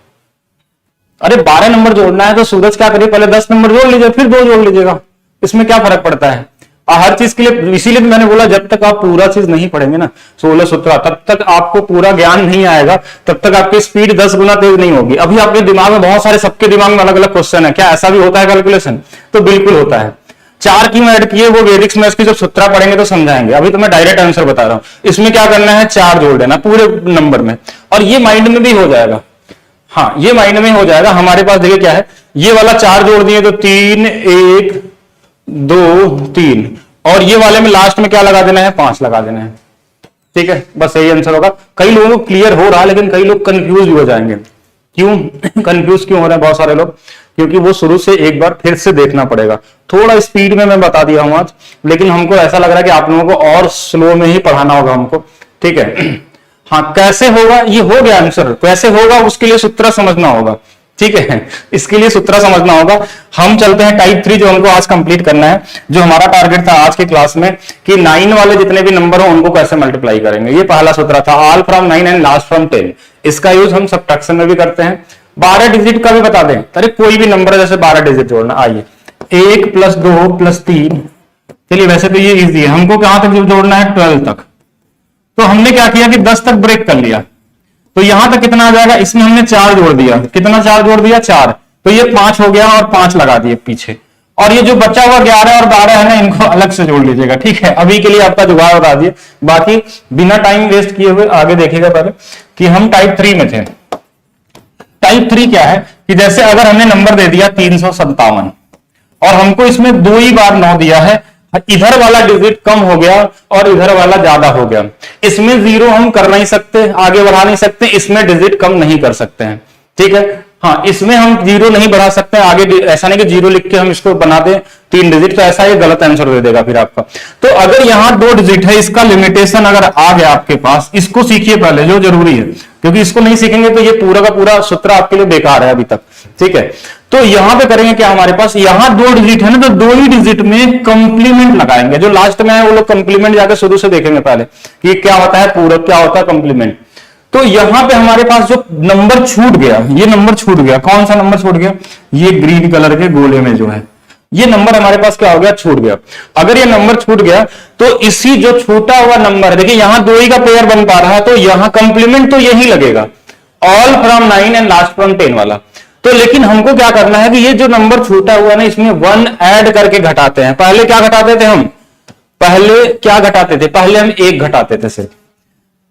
अरे 12 नंबर जोड़ना है तो सूरज क्या करिए, पहले 10 नंबर जोड़ लीजिए, फिर 2 जोड़ लीजिएगा, इसमें क्या फर्क पड़ता है। हर चीज के लिए, इसीलिए मैंने बोला जब तक आप पूरा चीज नहीं पढ़ेंगे ना, 16 17, तब तक आपको पूरा ज्ञान नहीं आएगा, तब तक आपकी स्पीड 10 गुना तेज नहीं होगी। अभी आपके दिमाग में बहुत सारे, सबके दिमाग में अलग अलग क्वेश्चन है, क्या ऐसा भी होता है कैलकुलेशन? तो बिल्कुल होता है। 4 क्यों ऐड किए, वो वैदिक मैथ्स की जब सूत्र पढ़ेंगे तो समझाएंगे, अभी तो मैं डायरेक्ट आंसर बता रहा हूं। इसमें क्या करना है, 4 जोड़ देना पूरे नंबर में, और ये माइंड में भी हो जाएगा। हाँ, ये माइंड में हो जाएगा। हमारे पास देखिए क्या है, ये वाला 4 जोड़ दिए तो 3 1 2 3, और ये वाले में लास्ट में क्या लगा देना है, 5 लगा देना है, ठीक है। बस यही आंसर होगा। कई लोगों को क्लियर हो रहा है, लेकिन कई लोग कंफ्यूज भी हो जाएंगे। क्यों कंफ्यूज क्यों हो रहे हैं बहुत सारे लोग? क्योंकि वो शुरू से एक बार फिर से देखना पड़ेगा। थोड़ा स्पीड में मैं बता दिया हूं आज, लेकिन हमको ऐसा लग रहा है कि आप लोगों को और स्लो में ही पढ़ाना होगा हमको, ठीक है। हाँ, कैसे होगा, ये हो गया आंसर, कैसे होगा उसके लिए सूत्र समझना होगा, ठीक है, इसके लिए सूत्र समझना होगा। हम चलते हैं टाइप 3 जो हमको आज कंप्लीट करना है। जो हमारा टारगेट था आज के क्लास में कि 9 वाले जितने भी नंबर हो उनको कैसे मल्टीप्लाई करेंगे। ये पहला सूत्र था, all from 9 and last from 10। इसका यूज हम सबट्रैक्शन में भी करते हैं। 12 डिजिट का भी बता दें, अरे कोई भी नंबर जैसे 12 डिजिट जोड़ना, आइए 1 + 2 + 3, चलिए वैसे तो ये इजी है, हमको कहां तक जोड़ना है 12 तक। तो हमने क्या किया कि 10 तक ब्रेक कर लिया, तो यहां तक कितना आ जाएगा, इसमें हमने 4 जोड़ दिया, कितना 4 जोड़ दिया 4, तो ये 5 हो गया और 5 लगा दिए पीछे, और ये जो बचा हुआ 11 और 12 है ना, इनको अलग से जोड़ लीजिएगा। ठीक है, अभी के लिए आपका जुगाड़ बता दिए, बाकी बिना टाइम वेस्ट किए हुए आगे देखिएगा पहले कि हम टाइप 3 में थे। टाइप 3 क्या है कि जैसे अगर हमने नंबर दे दिया 357 और हमको इसमें 2 ही बार 9 दिया है, इधर वाला डिजिट कम हो गया और इधर वाला ज्यादा हो गया, इसमें 0 हम कर नहीं सकते, आगे बढ़ा नहीं सकते, इसमें डिजिट कम नहीं कर सकते हैं। ठीक है, हाँ इसमें हम 0 नहीं बढ़ा सकते आगे, ऐसा नहीं कि 0 लिख के हम इसको बना दें 3 डिजिट, तो ऐसा ये गलत आंसर दे देगा फिर आपका। तो अगर यहां 2 डिजिट है, इसका लिमिटेशन अगर आ गया आपके पास, इसको सीखिए पहले जो जरूरी है, क्योंकि इसको नहीं सीखेंगे तो ये पूरा का पूरा सूत्र आपके लिए बेकार है अभी तक। ठीक है, तो यहां पे करेंगे क्या, हमारे पास यहां 2 डिजिट है ना, तो 2 ही डिजिट में कंप्लीमेंट लगाएंगे। जो लास्ट में है वो लोग कंप्लीमेंट जाकर शुरू से देखेंगे पहले कि क्या होता है पूरक, क्या होता है कंप्लीमेंट। तो यहां पे हमारे पास जो नंबर छूट गया, ये नंबर छूट गया, कौन सा नंबर छूट गया, ये ग्रीन कलर के गोले में जो है ये नंबर हमारे पास क्या हो गया, छूट गया। अगर ये नंबर छूट गया तो इसी जो छूटा हुआ नंबर, देखिए यहां 2 ही का पेयर बन पा रहा है, तो यहां कंप्लीमेंट तो यही लगेगा, all from 9 and last from 10 वाला। तो लेकिन हमको क्या करना है कि ये जो नंबर छूटा हुआ है ना, इसमें 1 ऐड करके घटाते हैं। पहले क्या घटाते थे हम, पहले क्या घटाते थे, पहले हम 1 घटाते थे सिर्फ।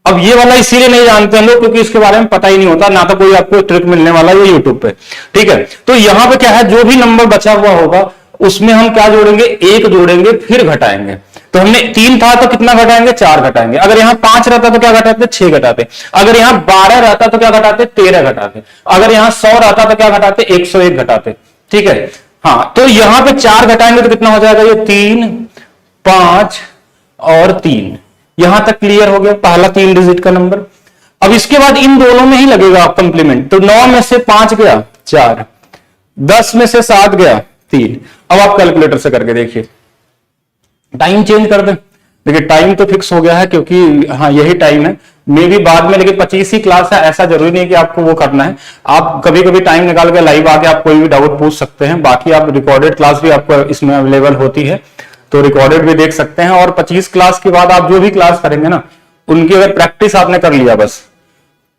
अब ये वाला इसीलिए नहीं जानते हैं लोग क्योंकि इसके बारे में पता ही नहीं होता, ना तो कोई आपको ट्रिक मिलने वाला है यूट्यूब पे। ठीक है, तो यहां पे क्या है, जो भी नंबर बचा हुआ होगा उसमें हम क्या जोड़ेंगे, 1 जोड़ेंगे फिर घटाएंगे। तो हमने 3 था तो कितना घटाएंगे, 4 घटाएंगे। अगर यहां 5 रहता तो क्या घटाते, 6 घटाते। अगर यहां 12 रहता तो क्या घटाते, 13 घटाते। अगर यहां 100 रहता तो क्या घटाते, 101 घटाते। ठीक है, हाँ तो यहां पे 4 घटाएंगे तो कितना हो जाएगा, ये 3, 5 और 3, यहां तक क्लियर हो गया पहला 3 डिजिट का नंबर। अब इसके बाद इन दोनों में ही लगेगा आप कंप्लीमेंट, तो 9 में से 5 गया 4, 10 में से 7 गया 3। अब आप कैलकुलेटर से करके देखिए, टाइम चेंज कर दें। देखिए टाइम तो फिक्स हो गया है क्योंकि हाँ यही टाइम है, मे भी बाद में, लेकिन 25 ही क्लास है, ऐसा जरूरी नहीं है कि आपको वो करना है। आप कभी कभी टाइम निकाल के लाइव आके आप कोई भी डाउट पूछ सकते हैं। बाकी आप रिकॉर्डेड क्लास भी आपको इसमें अवेलेबल होती है, तो रिकॉर्डेड भी देख सकते हैं। और 25 क्लास के बाद आप जो भी क्लास करेंगे ना, उनकी अगर प्रैक्टिस आपने कर लिया बस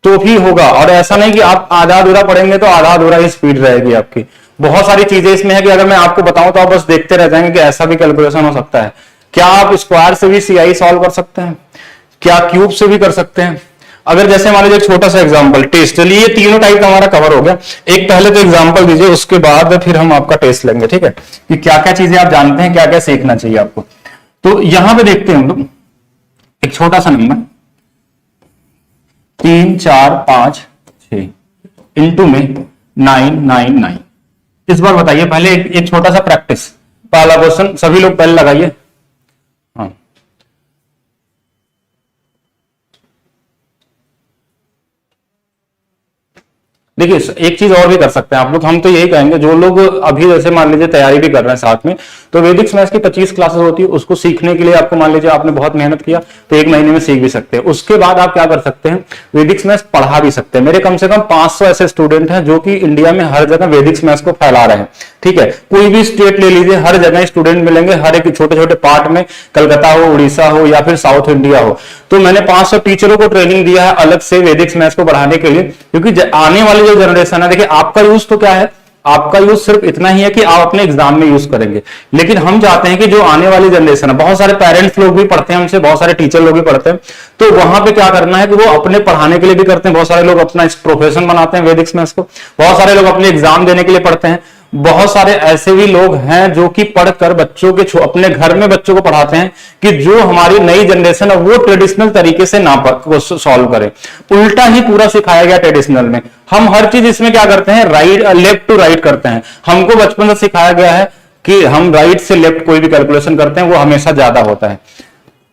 तो भी होगा। और ऐसा नहीं कि आप आधा अधूरा पढ़ेंगे तो आधा अधूरा ही स्पीड रहेगी आपकी। बहुत सारी चीजें इसमें है कि अगर मैं आपको बताऊं तो आप बस देखते रह जाएंगे कि ऐसा भी कैलकुलेशन हो सकता है। क्या आप स्क्वायर से भी सीआई सॉल्व कर सकते हैं, क्या क्यूब से भी कर सकते हैं। अगर जैसे मान लीजिए एक छोटा सा एग्जांपल टेस्ट, चलिए ये तीनों टाइप हमारा कवर हो गया। एक पहले तो एग्जांपल दीजिए, उसके बाद फिर हम आपका टेस्ट लेंगे। ठीक है, कि क्या क्या चीजें आप जानते हैं, क्या क्या सीखना चाहिए आपको। तो यहां पे देखते हैं हम लोग एक छोटा सा नंबर 3 4 5 6 इंटू में 999। इस बार बताइए पहले एक छोटा सा प्रैक्टिस, पहला क्वेश्चन सभी लोग पहले लगाइए। हाँ देखिए एक चीज और भी कर सकते हैं आप लोग, हम तो यही कहेंगे जो लोग अभी जैसे मान लीजिए तैयारी भी कर रहे हैं साथ में, तो वैदिक मैथ्स की 25 क्लासेस होती है, उसको सीखने के लिए आपको मान लीजिए आपने बहुत मेहनत किया तो 1 महीने में सीख भी सकते हैं। उसके बाद आप क्या कर सकते हैं, वैदिक मैथ्स पढ़ा भी सकते हैं। मेरे कम से कम 500 ऐसे स्टूडेंट हैं जो कि इंडिया में हर जगह वैदिक मैथ्स को फैला रहे हैं। ठीक है, कोई भी स्टेट ले लीजिए, हर जगह स्टूडेंट मिलेंगे, हर एक छोटे छोटे पार्ट में, कलकत्ता हो, उड़ीसा हो या फिर साउथ इंडिया हो। तो मैंने 500 टीचरों को ट्रेनिंग दिया है अलग से वैदिक मैथ्स को बढ़ाने के लिए, क्योंकि आने वाली जो जनरेशन है, देखिए आपका यूज तो क्या है, आपका यूज सिर्फ इतना ही है कि आप अपने एग्जाम में यूज करेंगे। लेकिन हम चाहते हैं कि जो आने वाली जनरेशन है, बहुत सारे पेरेंट्स लोग भी पढ़ते हैं हमसे, बहुत सारे टीचर लोग भी पढ़ते हैं, तो वहां पे क्या करना है कि वो अपने पढ़ाने के लिए भी करते हैं। बहुत सारे लोग अपना प्रोफेशन बनाते हैं वैदिक मैथ्स को, बहुत सारे लोग अपने एग्जाम देने के लिए पढ़ते हैं। बहुत सारे ऐसे भी लोग हैं जो कि पढ़कर बच्चों के अपने घर में बच्चों को पढ़ाते हैं कि जो हमारी नई जनरेशन है वो ट्रेडिशनल तरीके से ना सॉल्व करे, उल्टा ही पूरा सिखाया गया ट्रेडिशनल में। हम हर चीज इसमें क्या करते हैं, राइट लेफ्ट टू राइट करते हैं। हमको बचपन से सिखाया गया है कि हम राइट से लेफ्ट कोई भी कैलकुलेशन करते हैं वो हमेशा ज्यादा होता है।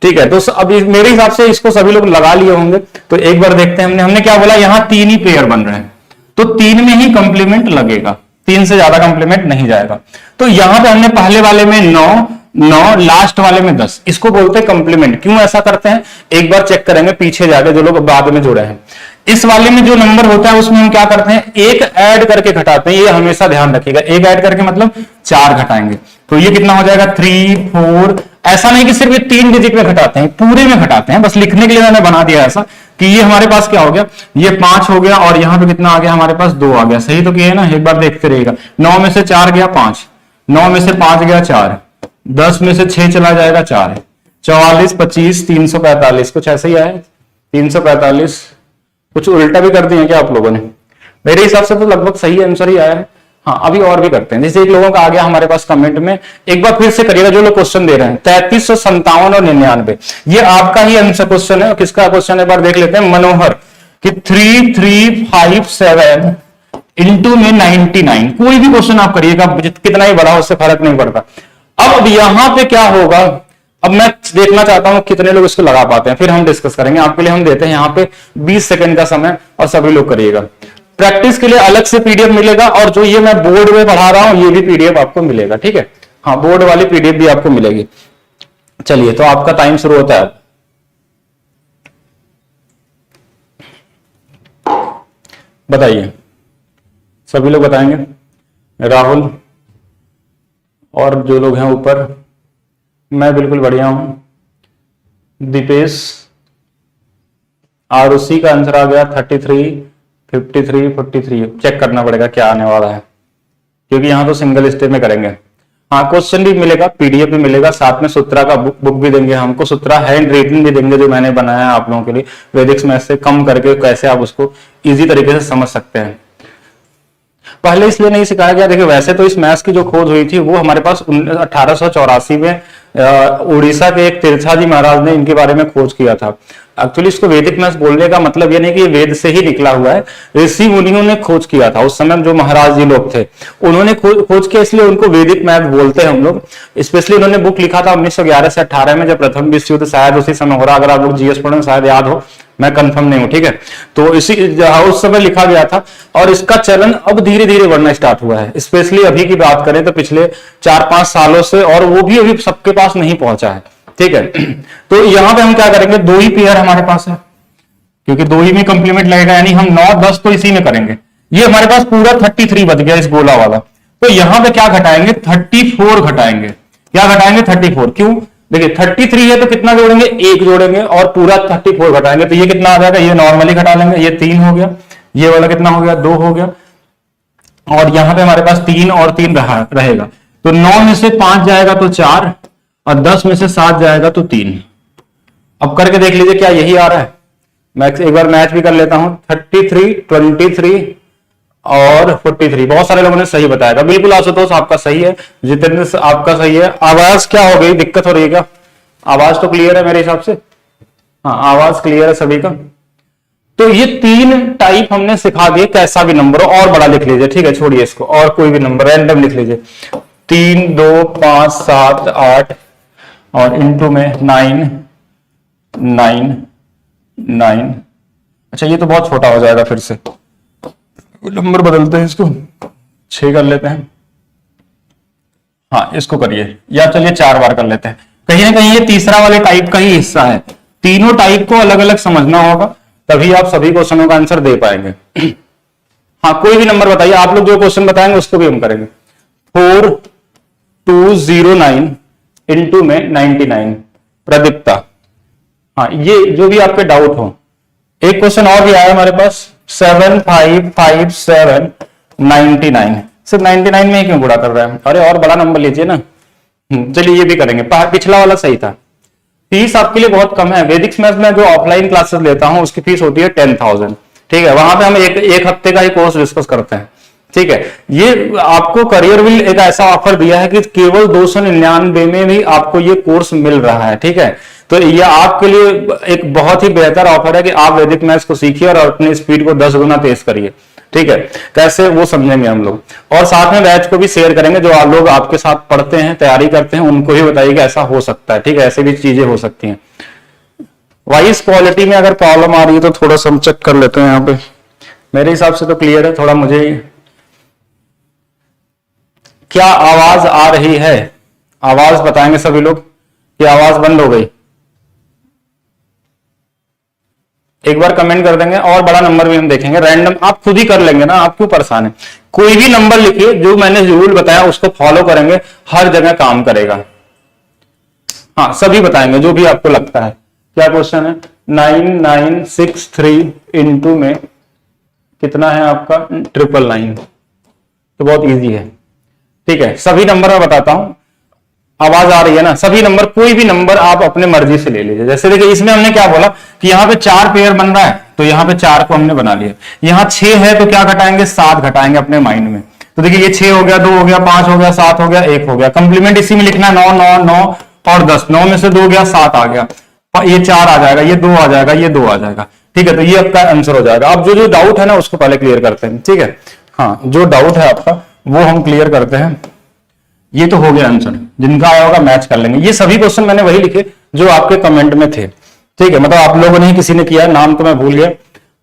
ठीक है, तो अभी मेरे हिसाब से इसको सभी लोग लगा लिए होंगे। तो एक बार देखते हैं, हमने क्या बोला, यहाँ 3 ही पेयर बन रहे हैं, तो 3 में ही कंप्लीमेंट लगेगा, 3 से ज्यादा कंप्लीमेंट नहीं जाएगा। तो यहां पे हमने पहले वाले में 9, लास्ट वाले में 10, इसको बोलते हैं कंप्लीमेंट। क्यों ऐसा करते हैं, एक बार चेक करेंगे पीछे जाके जो लोग बाद में जुड़े हैं। इस वाले में जो नंबर होता है उसमें हम क्या करते हैं, एक ऐड करके घटाते हैं, ये हमेशा ध्यान रखिएगा। एक ऐड करके मतलब 4 घटाएंगे, तो ये कितना हो जाएगा 3, 4। ऐसा नहीं कि सिर्फ ये 3 डिजिट में घटाते हैं, पूरे में घटाते हैं। बस लिखने के लिए मैंने बना दिया ऐसा कि ये हमारे पास क्या हो गया, ये 5 हो गया और यहां पे कितना आ गया हमारे पास 2 आ गया। सही तो किया है ना, एक बार देखते रहिएगा। 9 में से 4 गया 5, 9 में से 5 गया 4, 10 में से 6 चला जाएगा 4, 44, 25, 345, कुछ ऐसा ही आया 345। कुछ उल्टा भी कर दिए क्या आप लोगों ने? मेरे हिसाब से तो लगभग सही आंसर ही आया है। हाँ, अभी और भी करते हैं। जैसे एक लोगों का आ गया हमारे पास कमेंट में, एक बार फिर से करिएगा जो लोग क्वेश्चन दे रहे हैं। 3357 और 99, ये आपका ही आंसर क्वेश्चन है। किसका क्वेश्चन है एक बार देख लेते हैं। मनोहर कि 3357 इंटू में 99, कोई भी क्वेश्चन आप करिएगा, कितना ही बड़ा उससे फर्क नहीं पड़ता। अब यहां पे क्या होगा, अब मैं देखना चाहता हूं कितने लोग इसको लगा पाते हैं, फिर हम डिस्कस करेंगे। आपके लिए हम देते हैं यहां पे 20 सेकंड का समय और सभी लोग करिएगा। प्रैक्टिस के लिए अलग से पीडीएफ मिलेगा और जो ये मैं बोर्ड में पढ़ा रहा हूं ये भी पीडीएफ आपको मिलेगा, ठीक है। हाँ, बोर्ड वाली पीडीएफ भी आपको मिलेगी। चलिए, तो आपका टाइम शुरू होता है। बताइए, सभी लोग बताएंगे। राहुल और जो लोग हैं ऊपर, मैं बिल्कुल बढ़िया हूं। दीपेश, आरुषि का आंसर आ गया 33, 53, 43। चेक करना पड़ेगा क्या आने वाला है, क्योंकि यहां तो सिंगल स्टेप में करेंगे। हाँ, क्वेश्चन भी मिलेगा, पीडीएफ भी मिलेगा, साथ में सूत्रा का बुक भी देंगे हमको, सूत्रा हैंड रिटन भी देंगे जो मैंने बनाया है आप लोगों के लिए, वैदिक मैथ से कम करके कैसे आप उसको इजी तरीके से समझ सकते हैं। पहले इसलिए नहीं सिखाया गया, देखिए वैसे तो इस मैथ्स की जो खोज हुई थी वो हमारे पास 1884 में उड़ीसा के एक तीर्था जी महाराज ने इनके बारे में खोज किया था। एक्चुअली इसको वैदिक मैथ्स बोलने का मतलब ये नहीं कि ये वेद से ही निकला हुआ है, ऋषि मुनियों ने खोज किया था। उस समय जो महाराज जी लोग थे उन्होंने खोज किया, इसलिए उनको वैदिक मैथ बोलते हैं हम लोग। स्पेशली उन्होंने बुक लिखा था 1911 से 18 में, जब प्रथम विश्व युद्ध शायद उसी समय हो रहा, अगर आप लोग जीएस पढ़ें शायद याद हो, मैं कंफर्म नहीं हूं, ठीक है। तो उस समय लिखा गया था और इसका चलन अब धीरे धीरे बढ़ना स्टार्ट हुआ है। स्पेशली अभी की बात करें तो पिछले 4-5 सालों से, और वो भी अभी सबके पास नहीं पहुंचा है, ठीक है। तो यहां पे हम क्या करेंगे, 2 ही पेयर हमारे पास है, क्योंकि 2 ही में कंप्लीमेंट लगेगा, यानी हम 9, 10 तो इसी में करेंगे। ये हमारे पास पूरा 33 बच गया इस गोला वाला। तो यहां पे क्या घटाएंगे, 34 घटाएंगे। क्या घटाएंगे, 34। क्यों, देखिए 33 है तो कितना जोड़ेंगे, 1 जोड़ेंगे और पूरा 34 घटाएंगे, तो ये कितना आ जाएगा, ये नॉर्मली घटा लेंगे, ये 3 हो गया, ये वाला कितना हो गया, 2 हो गया, और यहां पे हमारे पास 3 और 3 रहेगा। तो 9 में से 5 जाएगा तो 4, और 10 में से 7 जाएगा तो 3। अब करके देख लीजिए क्या यही आ रहा है। मैं एक बार मैच भी कर लेता हूं, 33, 23 और 43। बहुत सारे लोगों ने सही बताया था। बिल्कुल आशुतोष आपका सही है, जितेंद्र आपका सही है। आवाज क्या हो गई, दिक्कत हो रही है क्या? आवाज तो क्लियर है मेरे हिसाब से। हाँ, आवाज क्लियर है सभी का। तो ये 3 टाइप हमने सिखा दिए, कैसा भी नंबर हो, और बड़ा लिख लीजिए, ठीक है, छोड़िए इसको, और कोई भी नंबर रैंडम लिख लीजिए। 3, 2, 5, 7, 8 और इंटू में 9, 9, 9। अच्छा, ये तो बहुत छोटा हो जाएगा, फिर से नंबर बदलते हैं, इसको 6 कर लेते हैं। हाँ, इसको करिए, या चलिए 4 बार कर लेते हैं। कहीं ना कहीं ये तीसरा वाले टाइप का ही हिस्सा है। तीनों टाइप को अलग अलग समझना होगा, तभी आप सभी क्वेश्चनों का आंसर दे पाएंगे। हाँ, कोई भी नंबर बताइए, आप लोग जो क्वेश्चन बताएंगे उसको भी हम करेंगे। 4209 इंटू में 99। प्रदीप्ता, हाँ, ये जो भी आपके डाउट हो। एक क्वेश्चन और भी आया हमारे पास, 755799। सिर्फ 99 में ही क्यों गुणा कर रहा है? अरे और बड़ा नंबर लीजिए ना। चलिए ये भी करेंगे। पिछला वाला सही था। फीस आपके लिए बहुत कम है। वैदिक मैथ में जो ऑफलाइन क्लासेस लेता हूं उसकी फीस होती है 10,000, ठीक है। वहां पे हम एक हफ्ते का ही कोर्स डिस्कस करते हैं, ठीक है। ये आपको करियर विल एक ऐसा ऑफर दिया है कि केवल 299 में भी आपको ये कोर्स मिल रहा है, ठीक है। तो ये आपके लिए एक बहुत ही बेहतर ऑफर है कि आप वैदिक मैथ्स को सीखिए और अपनी स्पीड को 10 गुना तेज करिए, ठीक है। कैसे वो समझेंगे हम लोग, और साथ में बैच को भी शेयर करेंगे। जो आप लोग आपके साथ पढ़ते हैं, तैयारी करते हैं, उनको भी बताइए कि ऐसा हो सकता है, ठीक है। ऐसे भी चीजें हो सकती हैं। वॉइस क्वालिटी में अगर प्रॉब्लम आ रही है तो थोड़ा सा हम चेक कर लेते हैं यहाँ पे। मेरे हिसाब से तो क्लियर है। थोड़ा मुझे क्या आवाज आ रही है? आवाज बताएंगे सभी लोग कि आवाज बंद हो गई। एक बार कमेंट कर देंगे। और बड़ा नंबर भी हम देखेंगे, रैंडम आप खुद ही कर लेंगे ना, आप क्यों परेशान है। कोई भी नंबर लिखिए, जो मैंने रूल बताया उसको फॉलो करेंगे, हर जगह काम करेगा। हाँ सभी बताएंगे जो भी आपको लगता है। क्या क्वेश्चन है? 9963 इंटू में कितना है आपका 999। तो बहुत इजी है, ठीक है। सभी नंबर मैं बताता हूं, आवाज आ रही है ना? सभी नंबर, कोई भी नंबर आप अपने मर्जी से ले लीजिए। जैसे देखिए इसमें हमने क्या बोला कि यहाँ पे 4 पेयर बन रहा है, तो यहाँ पे 4 को हमने बना लिया। यहाँ 6 है तो क्या घटाएंगे? 7 घटाएंगे अपने माइंड में। तो देखिए ये 6 हो गया, 2 हो गया, 5 हो गया, 7 हो गया, 1 हो गया। कंप्लीमेंट इसी में लिखना 9 9 9 और 10। 9 में से 2 गया, 7 आ गया, ये 4 आ जाएगा, ये 2 आ जाएगा, ये 2 आ जाएगा, ठीक है। तो ये आपका आंसर हो जाएगा। अब जो डाउट है ना उसको पहले क्लियर करते हैं, ठीक है। हाँ जो डाउट है आपका वो हम क्लियर करते हैं। ये तो हो गया आंसर, जिनका आया होगा मैच कर लेंगे। ये सभी क्वेश्चन मैंने वही लिखे जो आपके कमेंट में थे, ठीक है। मतलब आप लोगों ने ही किसी ने किया, नाम तो मैं भूल गया।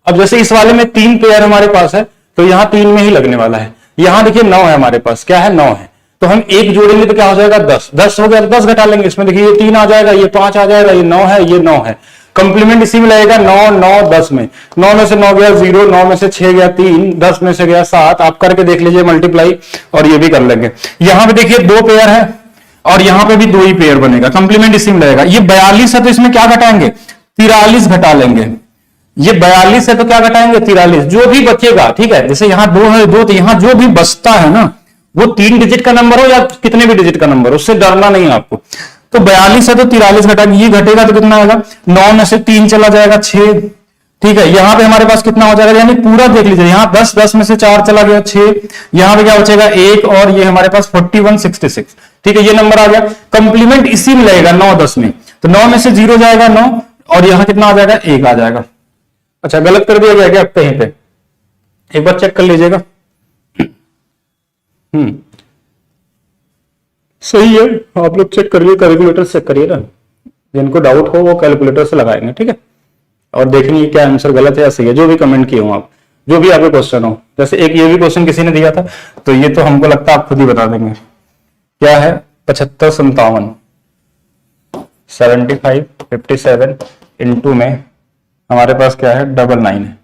अब जैसे इस वाले में 3 पेयर हमारे पास है, तो यहाँ 3 में ही लगने वाला है। यहाँ देखिए 9 है हमारे पास, क्या है? 9 है। तो हम 1 जोड़ेंगे तो क्या हो जाएगा? 10। 10 हो गया तो 10 घटा लेंगे। इसमें देखिए ये 3 आ जाएगा, ये 5 आ जाएगा, ये 9 है, ये 9 है। कंप्लीमेंट इसी में लगेगा 9 9 10 में। 9 में से 9 गया 0, 9 में से 6 गया 3, 10 में से गया 7। आप करके देख लीजिए मल्टीप्लाई, और ये भी कर लेंगे। यहां पे देखिए 2 पेयर है और यहां पे भी 2 ही पेयर बनेगा। कंप्लीमेंट इसी में लगेगा। ये 42 है तो इसमें क्या घटाएंगे? 43 घटा लेंगे। ये 42 है तो क्या घटाएंगे? 43। जो भी बचेगा, ठीक है। जैसे यहाँ 2 है, 2, तो यहां जो भी बचता है ना, वो 3 डिजिट का नंबर हो या कितने भी डिजिट का नंबर हो, उससे डरना नहीं है आपको। तो 42 है तो 43 घटाएंगे, ये घटेगा तो कितना आएगा? 9 में से 3 चला जाएगा 6, ठीक है। यहां पे हमारे पास कितना हो जाएगा? यानी पूरा देख लीजिए, यहाँ 10, 10 में से 4 चला गया 6, यहां पे क्या बचेगा? 1, और ये हमारे पास 4166, ठीक है। ये नंबर आ गया। कंप्लीमेंट इसी में लगेगा 9 10 में, तो 9 में से 0 जाएगा 9, और यहां कितना आ जाएगा? 1 आ जाएगा। अच्छा गलत कर दिया गया क्या कहीं पे? एक बार चेक कर लीजिएगा। सही है, आप लोग चेक करिए, कैलकुलेटर चेक करिए ना। जिनको डाउट हो वो कैलकुलेटर से लगाएंगे, ठीक है। और देखेंगे क्या आंसर गलत है या सही है। जो भी कमेंट किए हो आप, जो भी आपके क्वेश्चन हो, जैसे एक ये भी क्वेश्चन किसी ने दिया था, तो ये तो हमको लगता है आप खुद ही बता देंगे। क्या है? 75 57 75 57 इंटू में हमारे पास क्या है? 99 है।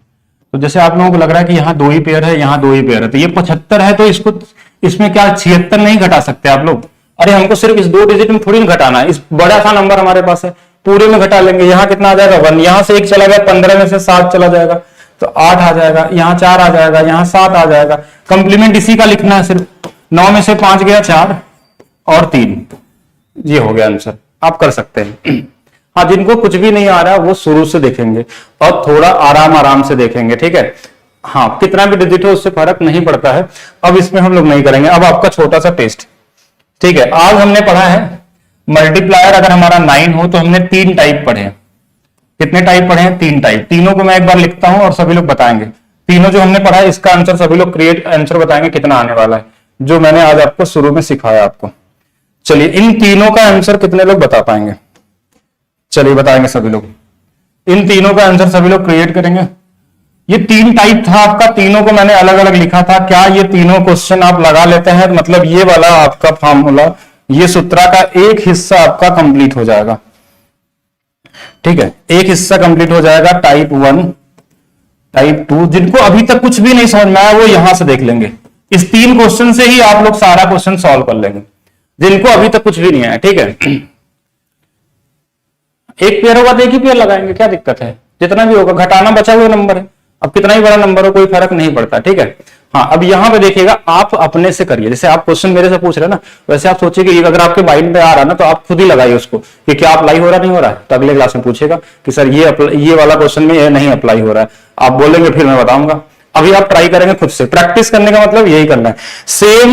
तो जैसे आप लोगों को लग रहा है कि यहाँ 2 ही पेयर है, यहाँ 2 ही पेयर है, तो ये 75 है, तो इसको इसमें क्या 76 नहीं घटा सकते आप लोग? अरे हमको सिर्फ इस 2 डिजिट में थोड़ी ना घटाना है, इस बड़ा सा नंबर हमारे पास है, पूरे में घटा लेंगे। यहाँ कितना आ जाएगा? 1। यहाँ से 1 चला गया, 15 में से 7 चला जाएगा, तो 8 आ जाएगा। यहाँ 4 आ जाएगा, यहाँ 7 आ जाएगा। कंप्लीमेंट इसी का लिखना है सिर्फ। 9 में से 5 गया 4 और 3, ये हो गया आंसर। आप कर सकते हैं। हाँ जिनको कुछ भी नहीं आ रहा वो शुरू से देखेंगे और थोड़ा आराम आराम से देखेंगे, ठीक है। हाँ कितना भी डिजिट हो उससे फर्क नहीं पड़ता है। अब इसमें हम लोग नहीं करेंगे। अब आपका छोटा सा टेस्ट, ठीक है। आज हमने पढ़ा है मल्टीप्लायर अगर हमारा 9 हो तो हमने 3 टाइप पढ़े हैं। कितने टाइप पढ़े हैं? 3 टाइप। तीनों को मैं एक बार लिखता हूं और सभी लोग बताएंगे। तीनों जो हमने पढ़ा है इसका आंसर सभी लोग क्रिएट आंसर बताएंगे कितना आने वाला है, जो मैंने आज आपको शुरू में सिखाया आपको। चलिए इन तीनों का आंसर कितने लोग बता पाएंगे? चलिए बताएंगे सभी लोग। इन तीनों का आंसर सभी लोग क्रिएट करेंगे। ये 3 टाइप था आपका, तीनों को मैंने अलग अलग लिखा था। क्या ये तीनों क्वेश्चन आप लगा लेते हैं? मतलब ये वाला आपका फॉर्मूला, ये सूत्रा का एक हिस्सा आपका कंप्लीट हो जाएगा, ठीक है। एक हिस्सा कंप्लीट हो जाएगा। टाइप 1 टाइप 2 जिनको अभी तक कुछ भी नहीं समझ में आया वो यहां से देख लेंगे। इस 3 क्वेश्चन से ही आप लोग सारा क्वेश्चन सॉल्व कर लेंगे, जिनको अभी तक कुछ भी नहीं आया, ठीक है। एक पेयर होगा तो एक ही पेयर लगाएंगे, क्या दिक्कत है? जितना भी होगा, घटाना बचा हुआ नंबर है। अब कितना ही बड़ा नंबर हो कोई फर्क नहीं पड़ता, ठीक है। हाँ अब यहां पे देखिएगा, आप अपने से करिए। जैसे आप क्वेश्चन मेरे से पूछ रहे हैं ना, वैसे आप सोचिए कि अगर आपके माइंड में आ रहा है ना तो आप खुद ही लगाइए उसको कि क्या अप्लाई हो रहा नहीं हो रहा है। तो अगले क्लास में पूछेगा कि सर ये वाला क्वेश्चन में ये नहीं अप्लाई हो रहा है, आप बोलेंगे, फिर मैं बताऊंगा। अभी आप ट्राई करेंगे खुद से। प्रैक्टिस करने का मतलब यही करना है।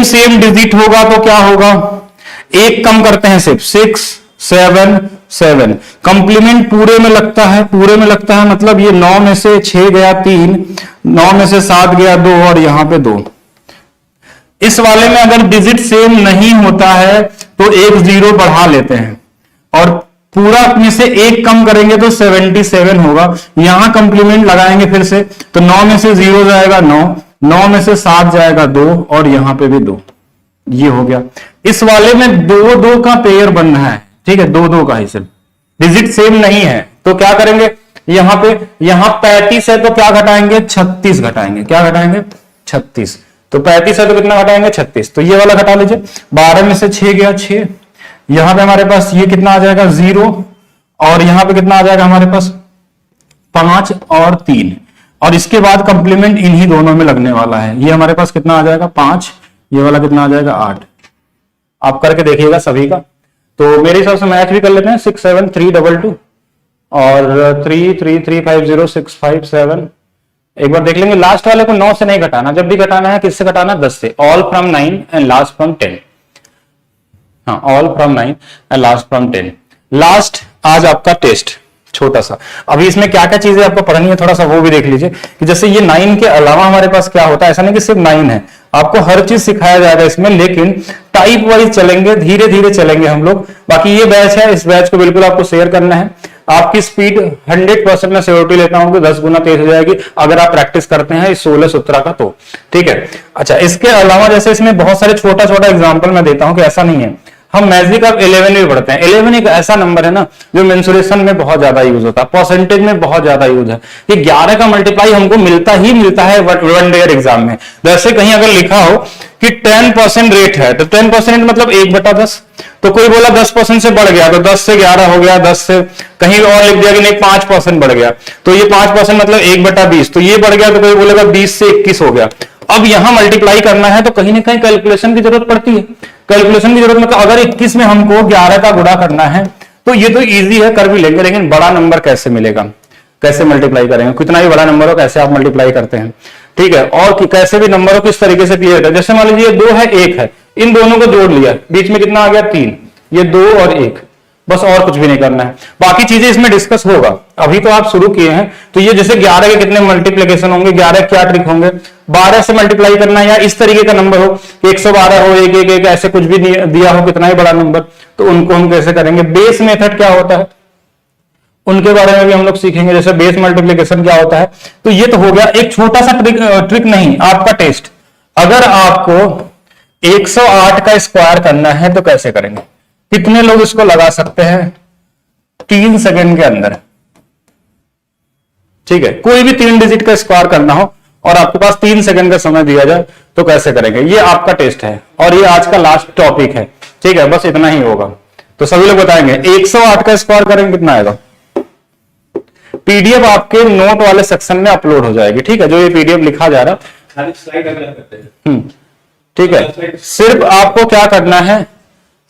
सेम डिजिट होगा तो क्या होगा? एक कम करते हैं सिर्फ, 6 7 7। कंप्लीमेंट पूरे में लगता है, पूरे में लगता है मतलब ये 9 में से 6 गया 3, 9 में से 7 गया 2 और यहां पे 2। इस वाले में अगर डिजिट सेम नहीं होता है तो एक 0 बढ़ा लेते हैं और पूरा अपने से एक कम करेंगे तो 77 होगा। यहां कंप्लीमेंट लगाएंगे फिर से, तो 9 में से 0 जाएगा 9, 9 में से 7 जाएगा 2, और यहां पे भी 2। ये हो गया। इस वाले में 2 2 का पेयर बन रहा है, ठीक है, 2 2 का ही, सिर्फ डिजिट सेम नहीं है। तो क्या करेंगे, यहां पे, यहां 35 है तो क्या घटाएंगे, 36 घटाएंगे। क्या घटाएंगे, 36। तो 35 है तो कितना घटाएंगे, 36। तो ये वाला घटा लीजिए, 12 में से 6 गया 6, यहां पे हमारे पास ये कितना आ जाएगा 0, और यहां पे कितना आ जाएगा हमारे पास 5 और 3, और इसके बाद कंप्लीमेंट इन्हीं दोनों में लगने वाला है। ये हमारे पास कितना आ जाएगा 5, ये वाला कितना आ जाएगा 8। आप करके देखिएगा सभी का। तो मेरे हिसाब से मैच भी कर लेते हैं, 6 7 3 2 2 और 3 3 3 5 0 6 5 7। एक बार देख लेंगे। लास्ट वाले को 9 से नहीं घटाना, जब भी घटाना है किससे घटाना, 10 से। All from 9 and last from 10। हाँ, all from 9 and last from 10। Last आज आपका टेस्ट छोटा सा। अभी इसमें क्या क्या चीजें आपको पढ़नी है थोड़ा सा वो भी देख लीजिए, कि जैसे ये 9 के अलावा हमारे पास क्या होता है। ऐसा नहीं कि सिर्फ 9 है, आपको हर चीज सिखाया जाएगा इसमें, लेकिन टाइप वाइज चलेंगे, धीरे धीरे चलेंगे हम लोग। बाकी ये बैच है, इस बैच को बिल्कुल आपको शेयर करना है। आपकी स्पीड 100% में सिक्योरिटी लेता हूं कि 10 गुना तेज हो जाएगी अगर आप प्रैक्टिस करते हैं इस 16 सूत्रा का। तो ठीक है। अच्छा, इसके अलावा जैसे इसमें बहुत सारे छोटा छोटा एग्जाम्पल मैं देता हूं कि ऐसा नहीं है। हम मैजिक ऑफ 11 भी पढ़ते हैं। 11 एक ऐसा नंबर है ना जो मेंसुरेशन में बहुत ज्यादा यूज होता है, परसेंटेज में बहुत ज्यादा यूज है। ये 11 का मल्टीप्लाई हमको मिलता है वन ईयर एग्जाम में। जैसे कहीं अगर लिखा हो कि 10% रेट है, तो 10% मतलब 1/10। तो कोई बोला 10% से बढ़ गया, तो 10 से 11 हो गया, 10 से कहीं और लिख दिया कि नहीं 5% बढ़ गया, तो ये 5% मतलब 1/20। तो ये बढ़ गया तो कोई बोलेगा 20 से 21 हो गया। अब यहां मल्टीप्लाई करना है तो कहीं ना कहीं कैलकुलेशन की जरूरत पड़ती है। कैलकुलेशन की जरूरत मतलब अगर 21 में हमको 11 का गुणा करना है तो ये तो इजी है, कर भी लेंगे, लेकिन बड़ा नंबर कैसे मिलेगा, कैसे मल्टीप्लाई करेंगे, कितना भी बड़ा नंबर हो कैसे आप मल्टीप्लाई करते हैं, ठीक है। और कि कैसे भी नंबर हो किस तरीके से क्लियर है। जैसे मान लीजिए 2 है 1 है, इन दोनों को जोड़ लिया, बीच में कितना आ गया 3, ये 2 और 1, बस और कुछ भी नहीं करना है। बाकी चीजें इसमें डिस्कस होगा, अभी तो आप शुरू किए हैं। तो ये जैसे 11 के कितने मल्टीप्लीकेशन होंगे, 11 क्या ट्रिक होंगे, 12 से मल्टीप्लाई करना, या इस तरीके का नंबर हो 112 हो, 1 1 1 ऐसे कुछ भी दिया हो कितना ही बड़ा नंबर, तो उनको हम कैसे करेंगे। बेस मेथड क्या होता है उनके बारे में भी हम लोग सीखेंगे, जैसे बेस मल्टीप्लीकेशन क्या होता है। तो ये तो हो गया एक छोटा सा ट्रिक नहीं, आपका टेस्ट। अगर आपको 108 का स्क्वायर करना है तो कैसे करेंगे, कितने लोग इसको लगा सकते हैं 3 सेकंड के अंदर, ठीक है। कोई भी 3 डिजिट का स्क्वायर करना हो और आपके पास 3 सेकंड का समय दिया जाए तो कैसे करेंगे। ये आपका टेस्ट है और ये आज का लास्ट टॉपिक है, ठीक है। बस इतना ही होगा। तो सभी लोग बताएंगे 108 का स्क्वायर करेंगे कितना आएगा। पीडीएफ आपके नोट वाले सेक्शन में अपलोड हो जाएगी, ठीक है। जो ये पीडीएफ लिखा जा रहा है, ठीक है। सिर्फ आपको क्या करना है,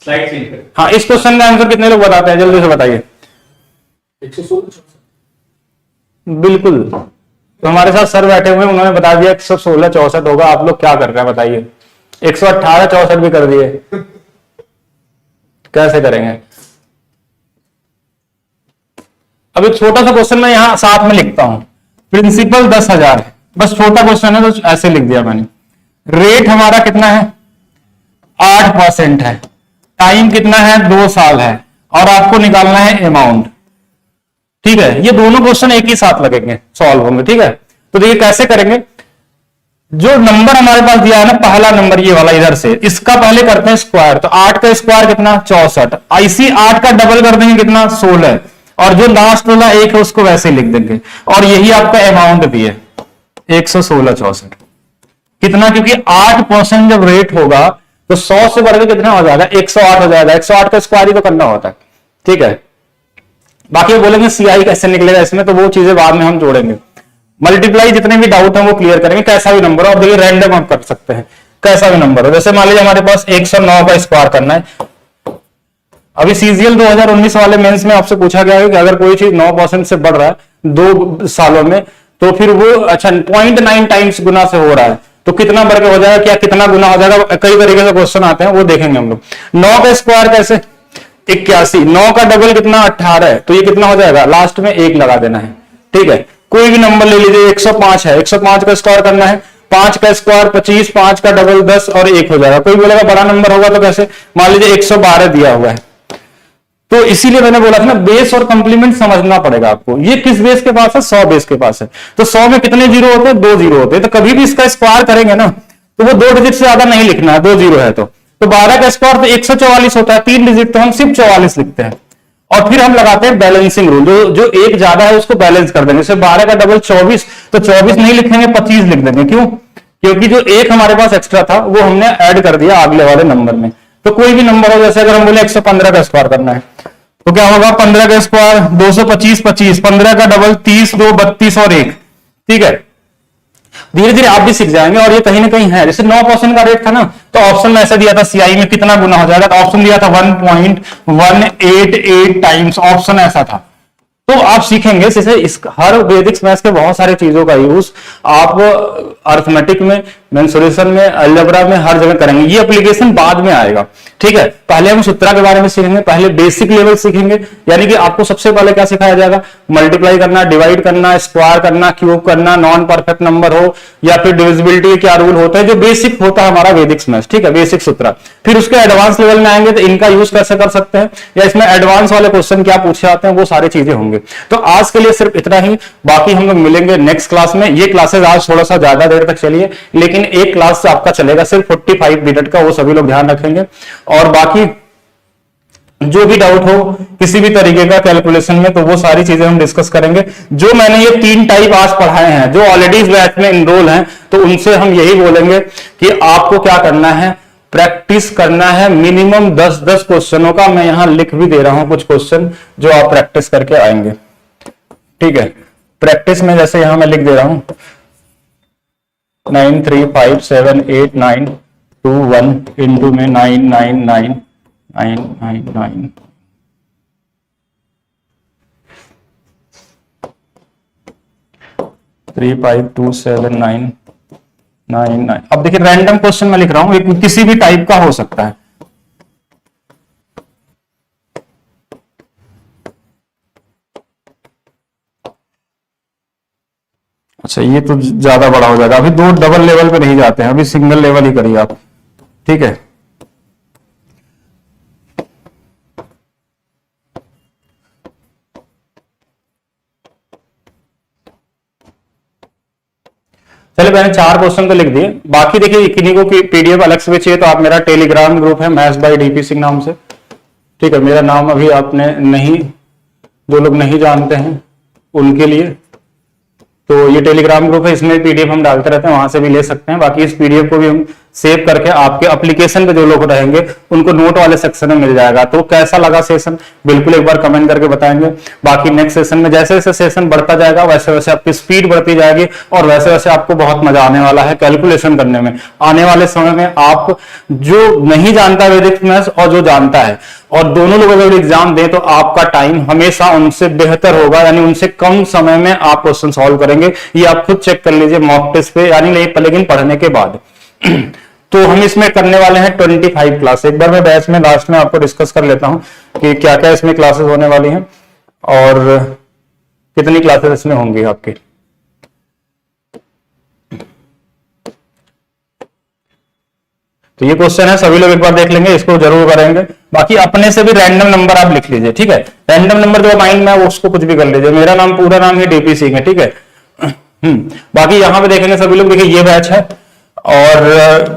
स्लाइड चेंज करें। हाँ, इस क्वेश्चन का आंसर कितने लोग बताते हैं, जल्दी से बताइए। 116 बिल्कुल, तो हमारे साथ सर बैठे हुए हैं, उन्होंने बता दिया 116 64 होगा। आप लोग क्या कर रहे हैं बताइए, 118 64 भी कर दिए, कैसे करेंगे। अब एक छोटा सा क्वेश्चन मैं यहां साथ में लिखता हूं। प्रिंसिपल 10,000 है, बस छोटा क्वेश्चन है तो ऐसे लिख दिया मैंने। रेट हमारा कितना है 8% है, टाइम कितना है 2 साल है, और आपको निकालना है अमाउंट, ठीक है। ये दोनों क्वेश्चन एक ही साथ लगेंगे, सॉल्व होंगे, ठीक है। तो देखिए कैसे करेंगे। जो नंबर हमारे पास दिया है ना, पहला नंबर ये वाला इधर से, इसका पहले करते हैं स्क्वायर। तो 8 का स्क्वायर कितना 64, इसी 8 का डबल कर देंगे कितना 16, और जो लास्ट वाला 1 है उसको वैसे लिख देंगे। और यही आपका अमाउंट भी है 116 64 कितना, क्योंकि 8% जब रेट होगा तो 100 से बढ़कर कितना हो जाएगा 108 हो जाएगा। 108 का स्क्वायर ही तो करना होता है, ठीक है। बाकी वो बोलेंगे सीआई कैसे निकलेगा इसमें, तो वो चीजें बाद में हम जोड़ेंगे। मल्टीप्लाई जितने भी डाउट हैं वो क्लियर करेंगे, कैसा भी नंबर हो। और देखिए रैंडम आप कर सकते हैं, कैसा भी नंबर हो। जैसे मान लीजिए हमारे पास 109 का स्क्वायर करना है। अभी सीजीएल 2019 वाले मेंस में आपसे पूछा गया है कि अगर कोई चीज 9% से बढ़ रहा है 2 सालों में, तो फिर वो अच्छा 0.9 टाइम्स गुना से हो रहा है तो कितना बढ़ के हो जाएगा, क्या कितना गुना हो जाएगा। कई तरीके से क्वेश्चन आते हैं, वो देखेंगे हम लोग। 9 का स्क्वायर कैसे 81, 9 का डबल कितना 18 है, तो ये कितना हो जाएगा, लास्ट में 1 लगा देना है, ठीक है। कोई भी नंबर ले लीजिए, 105 है, 105 का स्क्वायर करना है, 5 का स्क्वायर 25, 5 का डबल 10 और 1 हो जाएगा। कोई बोलेगा बड़ा नंबर होगा तो कैसे, मान लीजिए 112 दिया हुआ है, तो इसीलिए मैंने बोला था ना, बेस और कंप्लीमेंट समझना पड़ेगा आपको। ये किस बेस के पास है? 100 बेस के पास है। तो 100 में कितने जीरो होते हैं? 2 जीरो होते हैं। तो कभी भी इसका स्क्वायर करेंगे ना, तो वो 2 डिजिट से ज्यादा नहीं लिखना है, 2 जीरो है तो 12 का स्क्वायर तो 144 होता है, 3 डिजिट तो हम सिर्फ 44 लिखते हैं। और फिर हम लगाते हैं बैलेंसिंग रूल, जो एक ज्यादा है उसको बैलेंस कर देंगे। जैसे 12 का डबल 24, तो 24 नहीं लिखेंगे, 25 लिख देंगे। क्यों? क्योंकि जो एक हमारे पास एक्स्ट्रा था वो हमने ऐड कर दिया अगले वाले नंबर में। तो कोई भी नंबर हो, जैसे अगर हम बोले 115 का स्क्वायर करना है, तो क्या होगा? 15 का स्क्वायर 225, 25, 15 का डबल 30, 2 32 और 1। ठीक है, धीरे धीरे आप भी सीख जाएंगे। और ये कहीं ना कहीं है, जैसे 9% का रेट था ना, तो ऑप्शन में ऐसा दिया था सीआई में कितना गुना हो जाएगा, तो ऑप्शन दिया था 1.188 टाइम्स, ऑप्शन ऐसा था। तो आप सीखेंगे जैसे इस हर वैदिक मैथ्स के बहुत सारे चीजों का यूज आप अर्थमेटिक में, मेंसुरेशन में, अलजेब्रा में हर जगह करेंगे। ये एप्लीकेशन बाद में आएगा। ठीक है, पहले हम सूत्रा के बारे में सीखेंगे, पहले बेसिक लेवल सीखेंगे। यानी कि आपको सबसे पहले क्या सिखाया जाएगा? मल्टीप्लाई करना, डिवाइड करना, स्क्वायर करना, क्यूब करना, नॉन परफेक्ट नंबर हो या फिर डिविजिबिलिटी क्या रूल होता है, जो बेसिक होता है हमारा वैदिक मैथ्स। ठीक है, बेसिक सूत्रा। फिर उसके एडवांस लेवल में आएंगे तो इनका यूज कैसे कर सकते हैं, या इसमें एडवांस वाले क्वेश्चन क्या पूछे जाते हैं, वो सारी चीजें होंगे। तो आज के लिए सिर्फ इतना ही, बाकी हम लोग मिलेंगे नेक्स्ट क्लास में। ये क्लासेस आज थोड़ा सा ज्यादा देर तक चलिए, लेकिन एक क्लास आपका चलेगा सिर्फ 45 मिनट का, वो सभी लोग ध्यान रखेंगे। और बाकी जो भी डाउट हो किसी भी तरीके का कैलकुलेशन में, तो वो सारी चीजें हम डिस्कस करेंगे। जो मैंने ये 3 टाइप आज पढ़ाए हैं, जो ऑलरेडी इस बैच में इनरोल हैं, तो उनसे हम यही बोलेंगे कि आपको क्या करना है, प्रैक्टिस करना है। मिनिमम 10-10 क्वेश्चनों का मैं यहां लिख भी दे रहा हूं कुछ क्वेश्चन जो आप प्रैक्टिस करके आएंगे। ठीक है, प्रैक्टिस में जैसे यहां मैं लिख दे रहा हूं 9 3 5 7 8 9 2 1 इंटू में 9 9 9 9 9 9 3 5 2 7 9 9 9। अब देखिए रैंडम क्वेश्चन मैं लिख रहा हूं, ये किसी भी टाइप का हो सकता है। अच्छा, ये तो ज्यादा बड़ा हो जाएगा, अभी 2 डबल लेवल पे नहीं जाते हैं, अभी सिंगल लेवल ही करिए आप। ठीक है, चलिए मैंने 4 क्वेश्चन तो लिख दिए। बाकी देखिए किन्हीं को पीडीएफ अलग से चाहिए तो आप मेरा टेलीग्राम ग्रुप है मैथ्स बाय डीपी सिंह नाम से। ठीक है, मेरा नाम अभी आपने नहीं, जो लोग नहीं जानते हैं उनके लिए, तो ये टेलीग्राम ग्रुप है, इसमें पीडीएफ हम डालते रहते हैं, वहां से भी ले सकते हैं। बाकी इस पीडीएफ को भी हम सेव करके आपके एप्लीकेशन पे जो लोग रहेंगे उनको नोट वाले सेक्शन में मिल जाएगा। तो कैसा लगा सेशन बिल्कुल एक बार कमेंट करके बताएंगे। बाकी नेक्स्ट सेशन में जैसे जैसे सेशन बढ़ता जाएगा वैसे वैसे आपकी स्पीड बढ़ती जाएगी और वैसे वैसे आपको बहुत मजा आने वाला है कैलकुलेशन करने में। आने वाले समय में आप जो नहीं जानता वैदिक मैथ्स और जो जानता है, और दोनों लोग अगर एग्जाम दें तो आपका टाइम हमेशा उनसे बेहतर होगा, यानी उनसे कम समय में आप क्वेश्चन सॉल्व करेंगे। ये आप खुद चेक कर लीजिए मॉक टेस्ट पे, यानी लेकिन पढ़ने के बाद। तो हम इसमें करने वाले हैं 25 क्लास। एक बार मैं बैच में लास्ट में आपको डिस्कस कर लेता हूं कि क्या क्या इसमें क्लासेस होने वाली हैं और कितनी क्लासेस इसमें होंगी आपकी। तो ये क्वेश्चन है, सभी लोग एक बार देख लेंगे, इसको जरूर करेंगे। बाकी अपने से भी रैंडम नंबर आप लिख लीजिए। ठीक है, रैंडम नंबर जो माइंड में है उसको कुछ भी कर लीजिए। मेरा नाम पूरा नाम ही डीपी सिंह है। ठीक है, बाकी यहां पे देखेंगे सभी लोग, देखिए ये बैच है और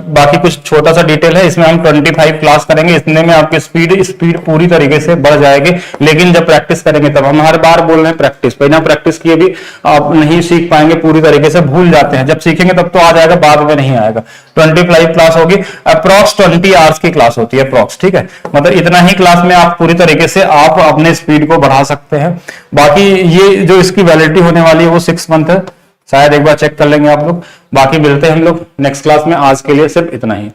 बाकी कुछ छोटा सा डिटेल है। इसमें हम 25 क्लास करेंगे, इतने में आपकी स्पीड पूरी तरीके से बढ़ जाएगी। लेकिन जब प्रैक्टिस करेंगे तब, हम हर बार बोल रहे हैं प्रैक्टिस, बिना प्रैक्टिस किए भी आप नहीं सीख पाएंगे पूरी तरीके से, भूल जाते हैं। जब सीखेंगे तब तो आ जाएगा, बाद में नहीं आएगा। 25 क्लास होगी, अप्रॉक्स 20 आवर्स की क्लास होती है अप्रॉक्स। ठीक है, मतलब इतना ही क्लास में आप पूरी तरीके से आप अपने स्पीड को बढ़ा सकते हैं। बाकी ये जो इसकी वैलिडिटी होने वाली है वो 6 मंथ है, शायद एक बार चेक कर लेंगे आप लोग। बाकी मिलते हैं हम लोग नेक्स्ट क्लास में, आज के लिए सिर्फ इतना ही।